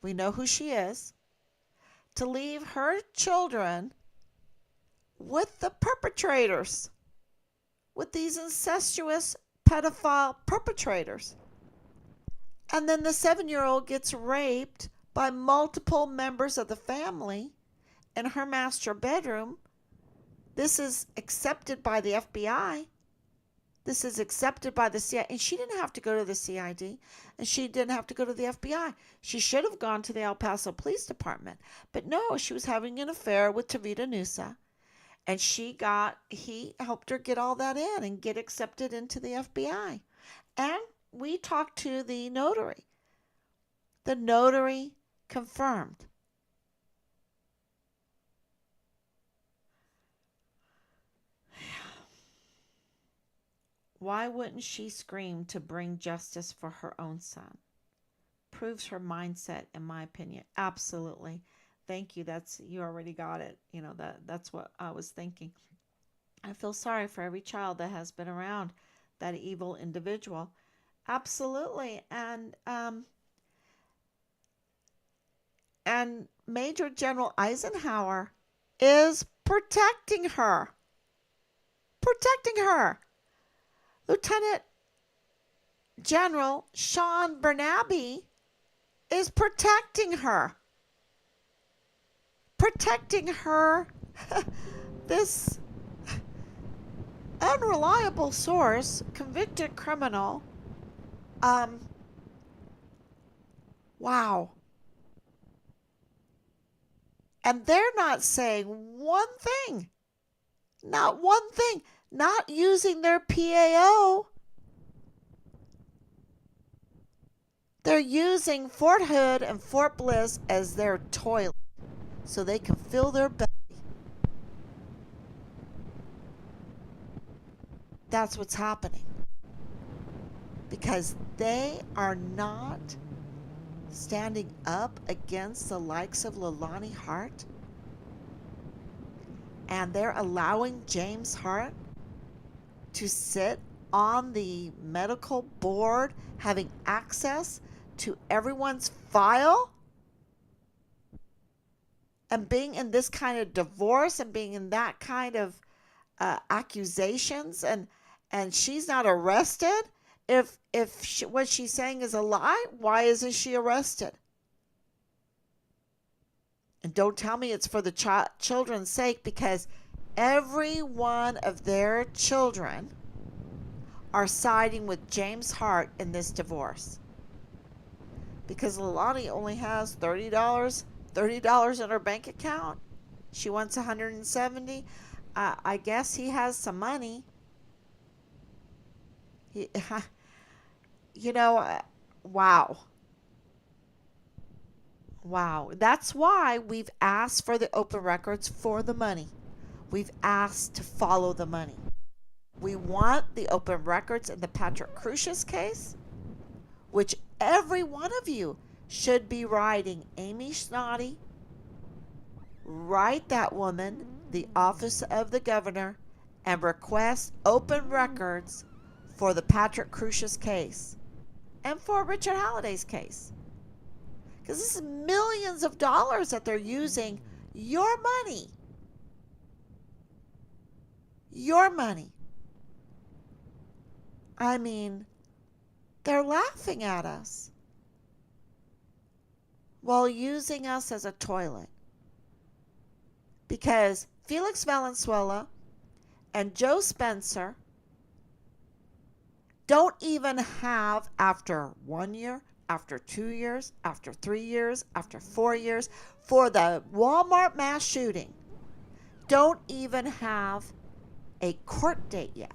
A: we know who she is, to leave her children with the perpetrators, with these incestuous pedophile perpetrators. And then the 7-year-old gets raped by multiple members of the family in her master bedroom. This is accepted by the FBI. This is accepted by the CIA. And she didn't have to go to the CID. And she didn't have to go to the FBI. She should have gone to the El Paso Police Department. But no, she was having an affair with Tavita Nusa. And he helped her get all that in and get accepted into the FBI. And we talked to the notary. The notary confirmed. Why wouldn't she scream to bring justice for her own son? Proves her mindset, in my opinion. Absolutely. Thank you. You already got it. That's what I was thinking. I feel sorry for every child that has been around that evil individual. Absolutely. And Major General Eisenhower is protecting her. Protecting her. Lieutenant General Sean Bernabe is protecting her. Protecting her. This unreliable source, convicted criminal. Wow. And they're not saying one thing. Not one thing. Not using their PAO. They're using Fort Hood and Fort Bliss as their toilet so they can fill their belly. That's what's happening. Because they are not standing up against the likes of Leilani Hart. And they're allowing James Hart to sit on the medical board, having access to everyone's file, and being in this kind of divorce and being in that kind of accusations, and she's not arrested. If what she's saying is a lie, why isn't she arrested? And don't tell me it's for the children's sake, because every one of their children are siding with James Hart in this divorce. Because Leilani only has $30 in her bank account. She wants $170. I guess he has some money. Wow. Wow. That's why we've asked for the open records for the money. We've asked to follow the money. We want the open records in the Patrick Crucius case, which every one of you should be writing Amy Schnotty. Write that woman the office of the governor and request open records for the Patrick Crusius case and for Richard Halliday's case. Because this is millions of dollars that they're using your money. Your money. I mean, they're laughing at us while using us as a toilet. Because Felix Valenzuela and Joe Spencer don't even have, after 1 year, after 2 years, after 3 years, after 4 years, for the Walmart mass shooting, don't even have a court date yet.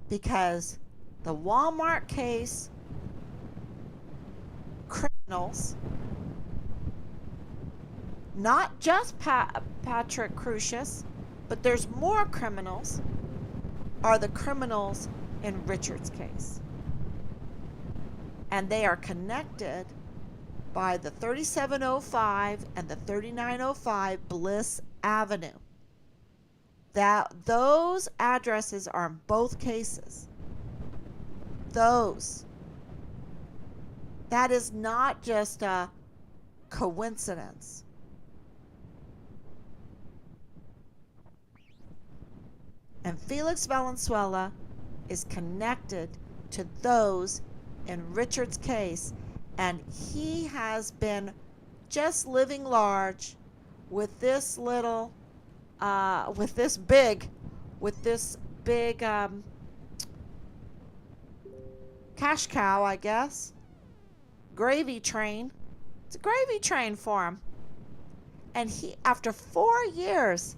A: Because the Walmart case, criminals, not just Patrick Crusius, but there's more criminals, are the criminals in Richard's case. And they are connected by the 3705 and the 3905 Bliss Avenue. Those addresses are in both cases. That is not just a coincidence. And Felix Valenzuela is connected to those in Richard's case, and he has been just living large with this little, with this big cash cow, I guess. Gravy train. It's a gravy train for him. And he, after 4 years,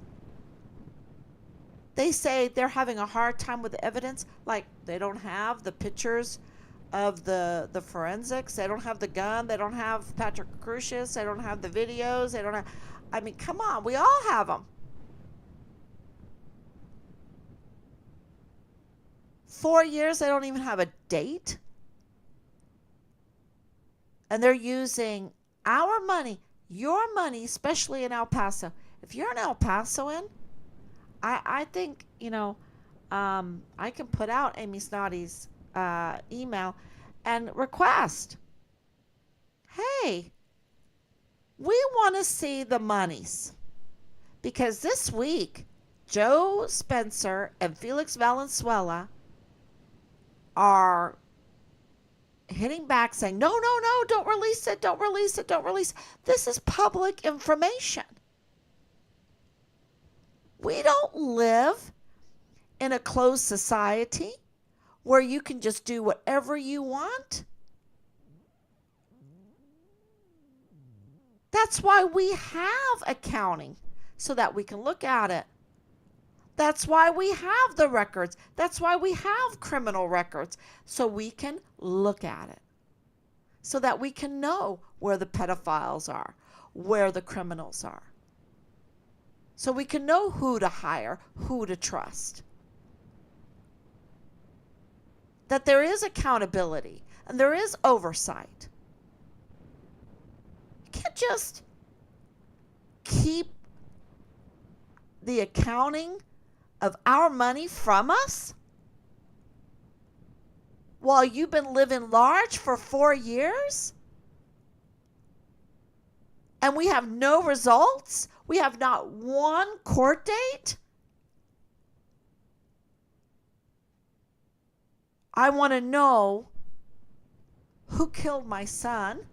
A: they say they're having a hard time with the evidence. Like, they don't have the pictures of the forensics. They don't have the gun. They don't have Patrick Crusius. They don't have the videos. They don't have... I mean, come on. We all have them. 4 years, they don't even have a date. And they're using our money, your money, especially in El Paso. If you're an El Pasoan, I think, I can put out Amy Snoddy's email and request, hey, we want to see the monies. Because this week, Joe Spencer and Felix Valenzuela are hitting back saying, no, don't release it, don't release it, don't release it. This is public information. We don't live in a closed society where you can just do whatever you want. That's why we have accounting, so that we can look at it. That's why we have the records. That's why we have criminal records, so we can look at it. So that we can know where the pedophiles are, where the criminals are. So we can know who to hire, who to trust. That there is accountability and there is oversight. You can't just keep the accounting of our money from us while you've been living large for 4 years and we have no results. We have not one court date. I want to know who killed my son.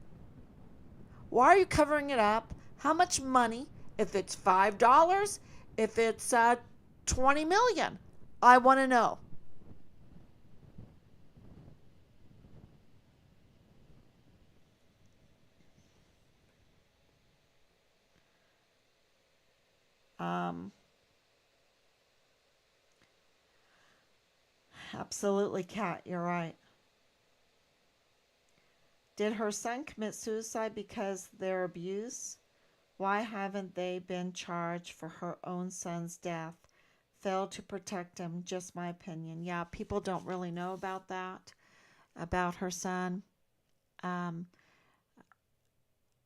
A: Why are you covering it up? How much money? If it's $5, if it's 20 million, I want to know. Absolutely, Kat, you're right. Did her son commit suicide because their abuse? Why haven't they been charged for her own son's death? Failed to protect him, just my opinion. Yeah, people don't really know about that, about her son. And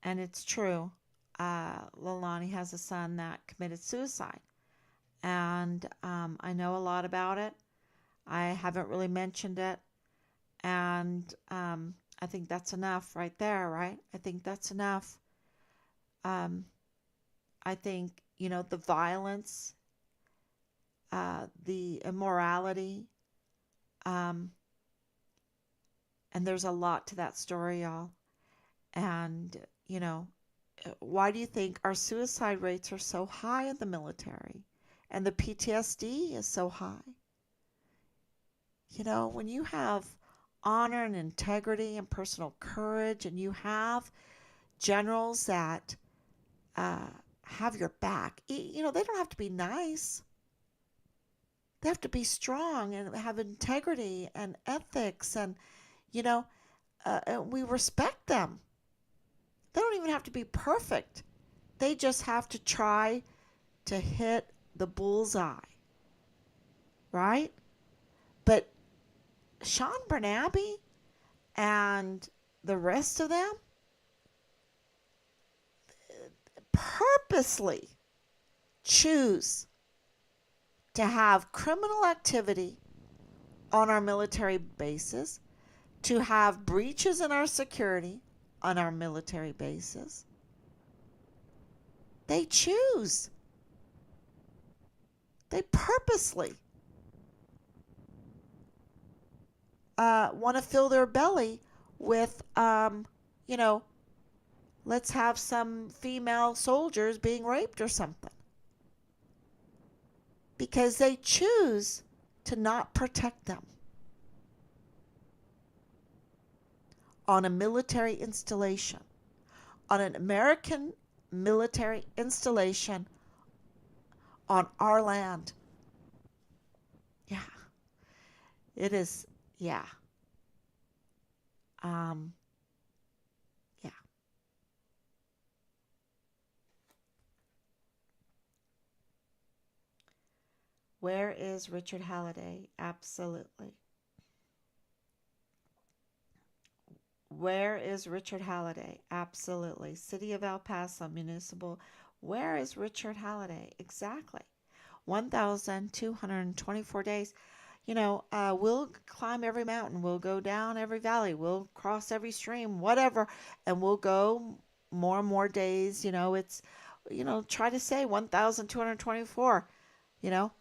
A: it's true. Leilani has a son that committed suicide. And I know a lot about it. I haven't really mentioned it. And I think that's enough right there, right? I think that's enough. Um, I think, the violence, the immorality, um, and there's a lot to that story, y'all. And, why do you think our suicide rates are so high in the military and the PTSD is so high? When you have honor and integrity and personal courage, and you have generals that uh, have your back, they don't have to be nice. They have to be strong and have integrity and ethics, and you know, and we respect them. They don't even have to be perfect. They just have to try to hit the bullseye, right? But Sean Bernabe and the rest of them purposely choose to have criminal activity on our military bases, to have breaches in our security on our military bases. They choose. They purposely want to fill their belly with, you know, let's have some female soldiers being raped or something. Because they choose to not protect them. On a military installation, on an American military installation on our land. Yeah, it is. Yeah. Um, yeah. Where is Richard Halliday? Absolutely. Where is Richard Halliday? Absolutely. City of El Paso Municipal. Where is Richard Halliday? Exactly. 1,224 days. We'll climb every mountain, we'll go down every valley, we'll cross every stream, whatever, and we'll go more and more days. Try to say 1,224, you know,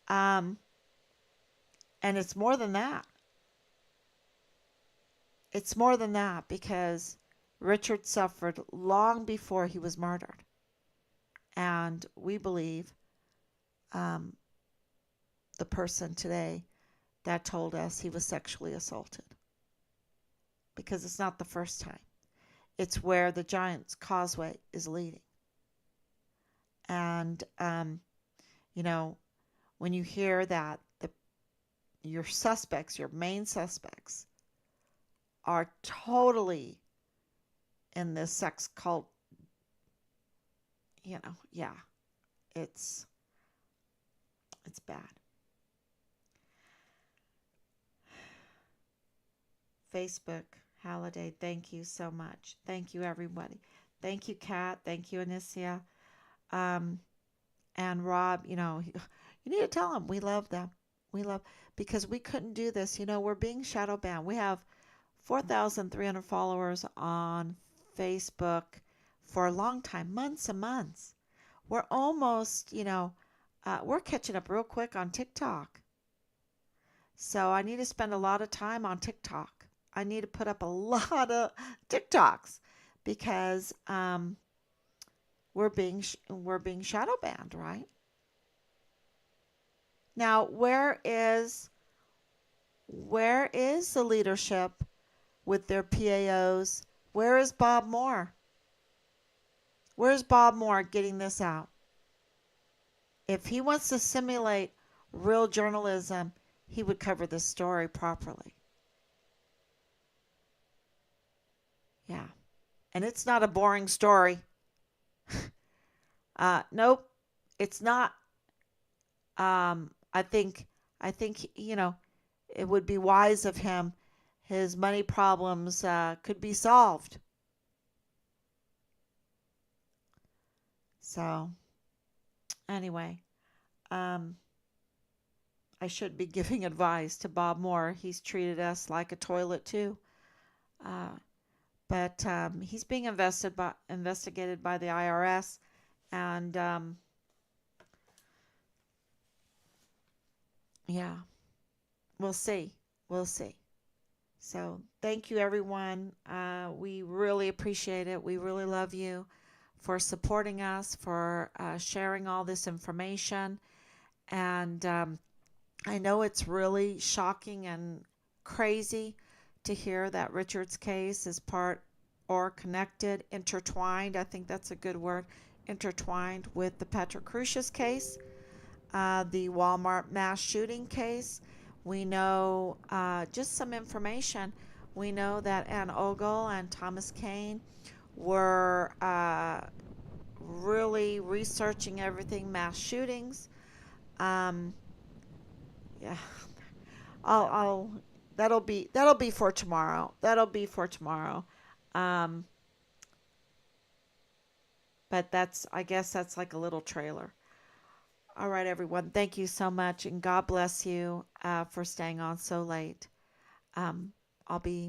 A: um, and it's more than that. It's more than that because Richard suffered long before he was murdered. And we believe um, the person today that told us he was sexually assaulted because it's not the first time. It's where the Giant's Causeway is leading. And, you know, when you hear that your suspects, your main suspects, are totally in this sex cult, yeah, it's bad. Facebook, Halliday, thank you so much. Thank you, everybody. Thank you, Kat. Thank you, Anicia. Um, and Rob, you need to tell them we love them. We love, because we couldn't do this. We're being shadow banned. We have 4,300 followers on Facebook for a long time, months and months. We're almost, we're catching up real quick on TikTok. So I need to spend a lot of time on TikTok. I need to put up a lot of TikToks because we're being shadow banned, right? Now, where is the leadership with their PAOs? Where is Bob Moore? Where's Bob Moore getting this out? If he wants to simulate real journalism, he would cover this story properly. Yeah. And it's not a boring story. Nope, it's not. I think it would be wise of him. His money problems could be solved. So anyway, um, I should be giving advice to Bob Moore. He's treated us like a toilet too. Uh, but he's being investigated by the IRS, and yeah, we'll see. We'll see. So thank you, everyone. We really appreciate it. We really love you for supporting us, for sharing all this information. And I know it's really shocking and crazy to hear that Richard's case is part or connected, intertwined. I think that's a good word, intertwined with the Petra Crucius case, the Walmart mass shooting case. We know just some information. We know that Ann Ogle and Thomas Kane were really researching everything mass shootings. Um, yeah, I'll that'll be for tomorrow. That'll be for tomorrow. Um, but that's I guess that's like a little trailer. All right, everyone. Thank you so much, and God bless you for staying on so late. Um, I'll be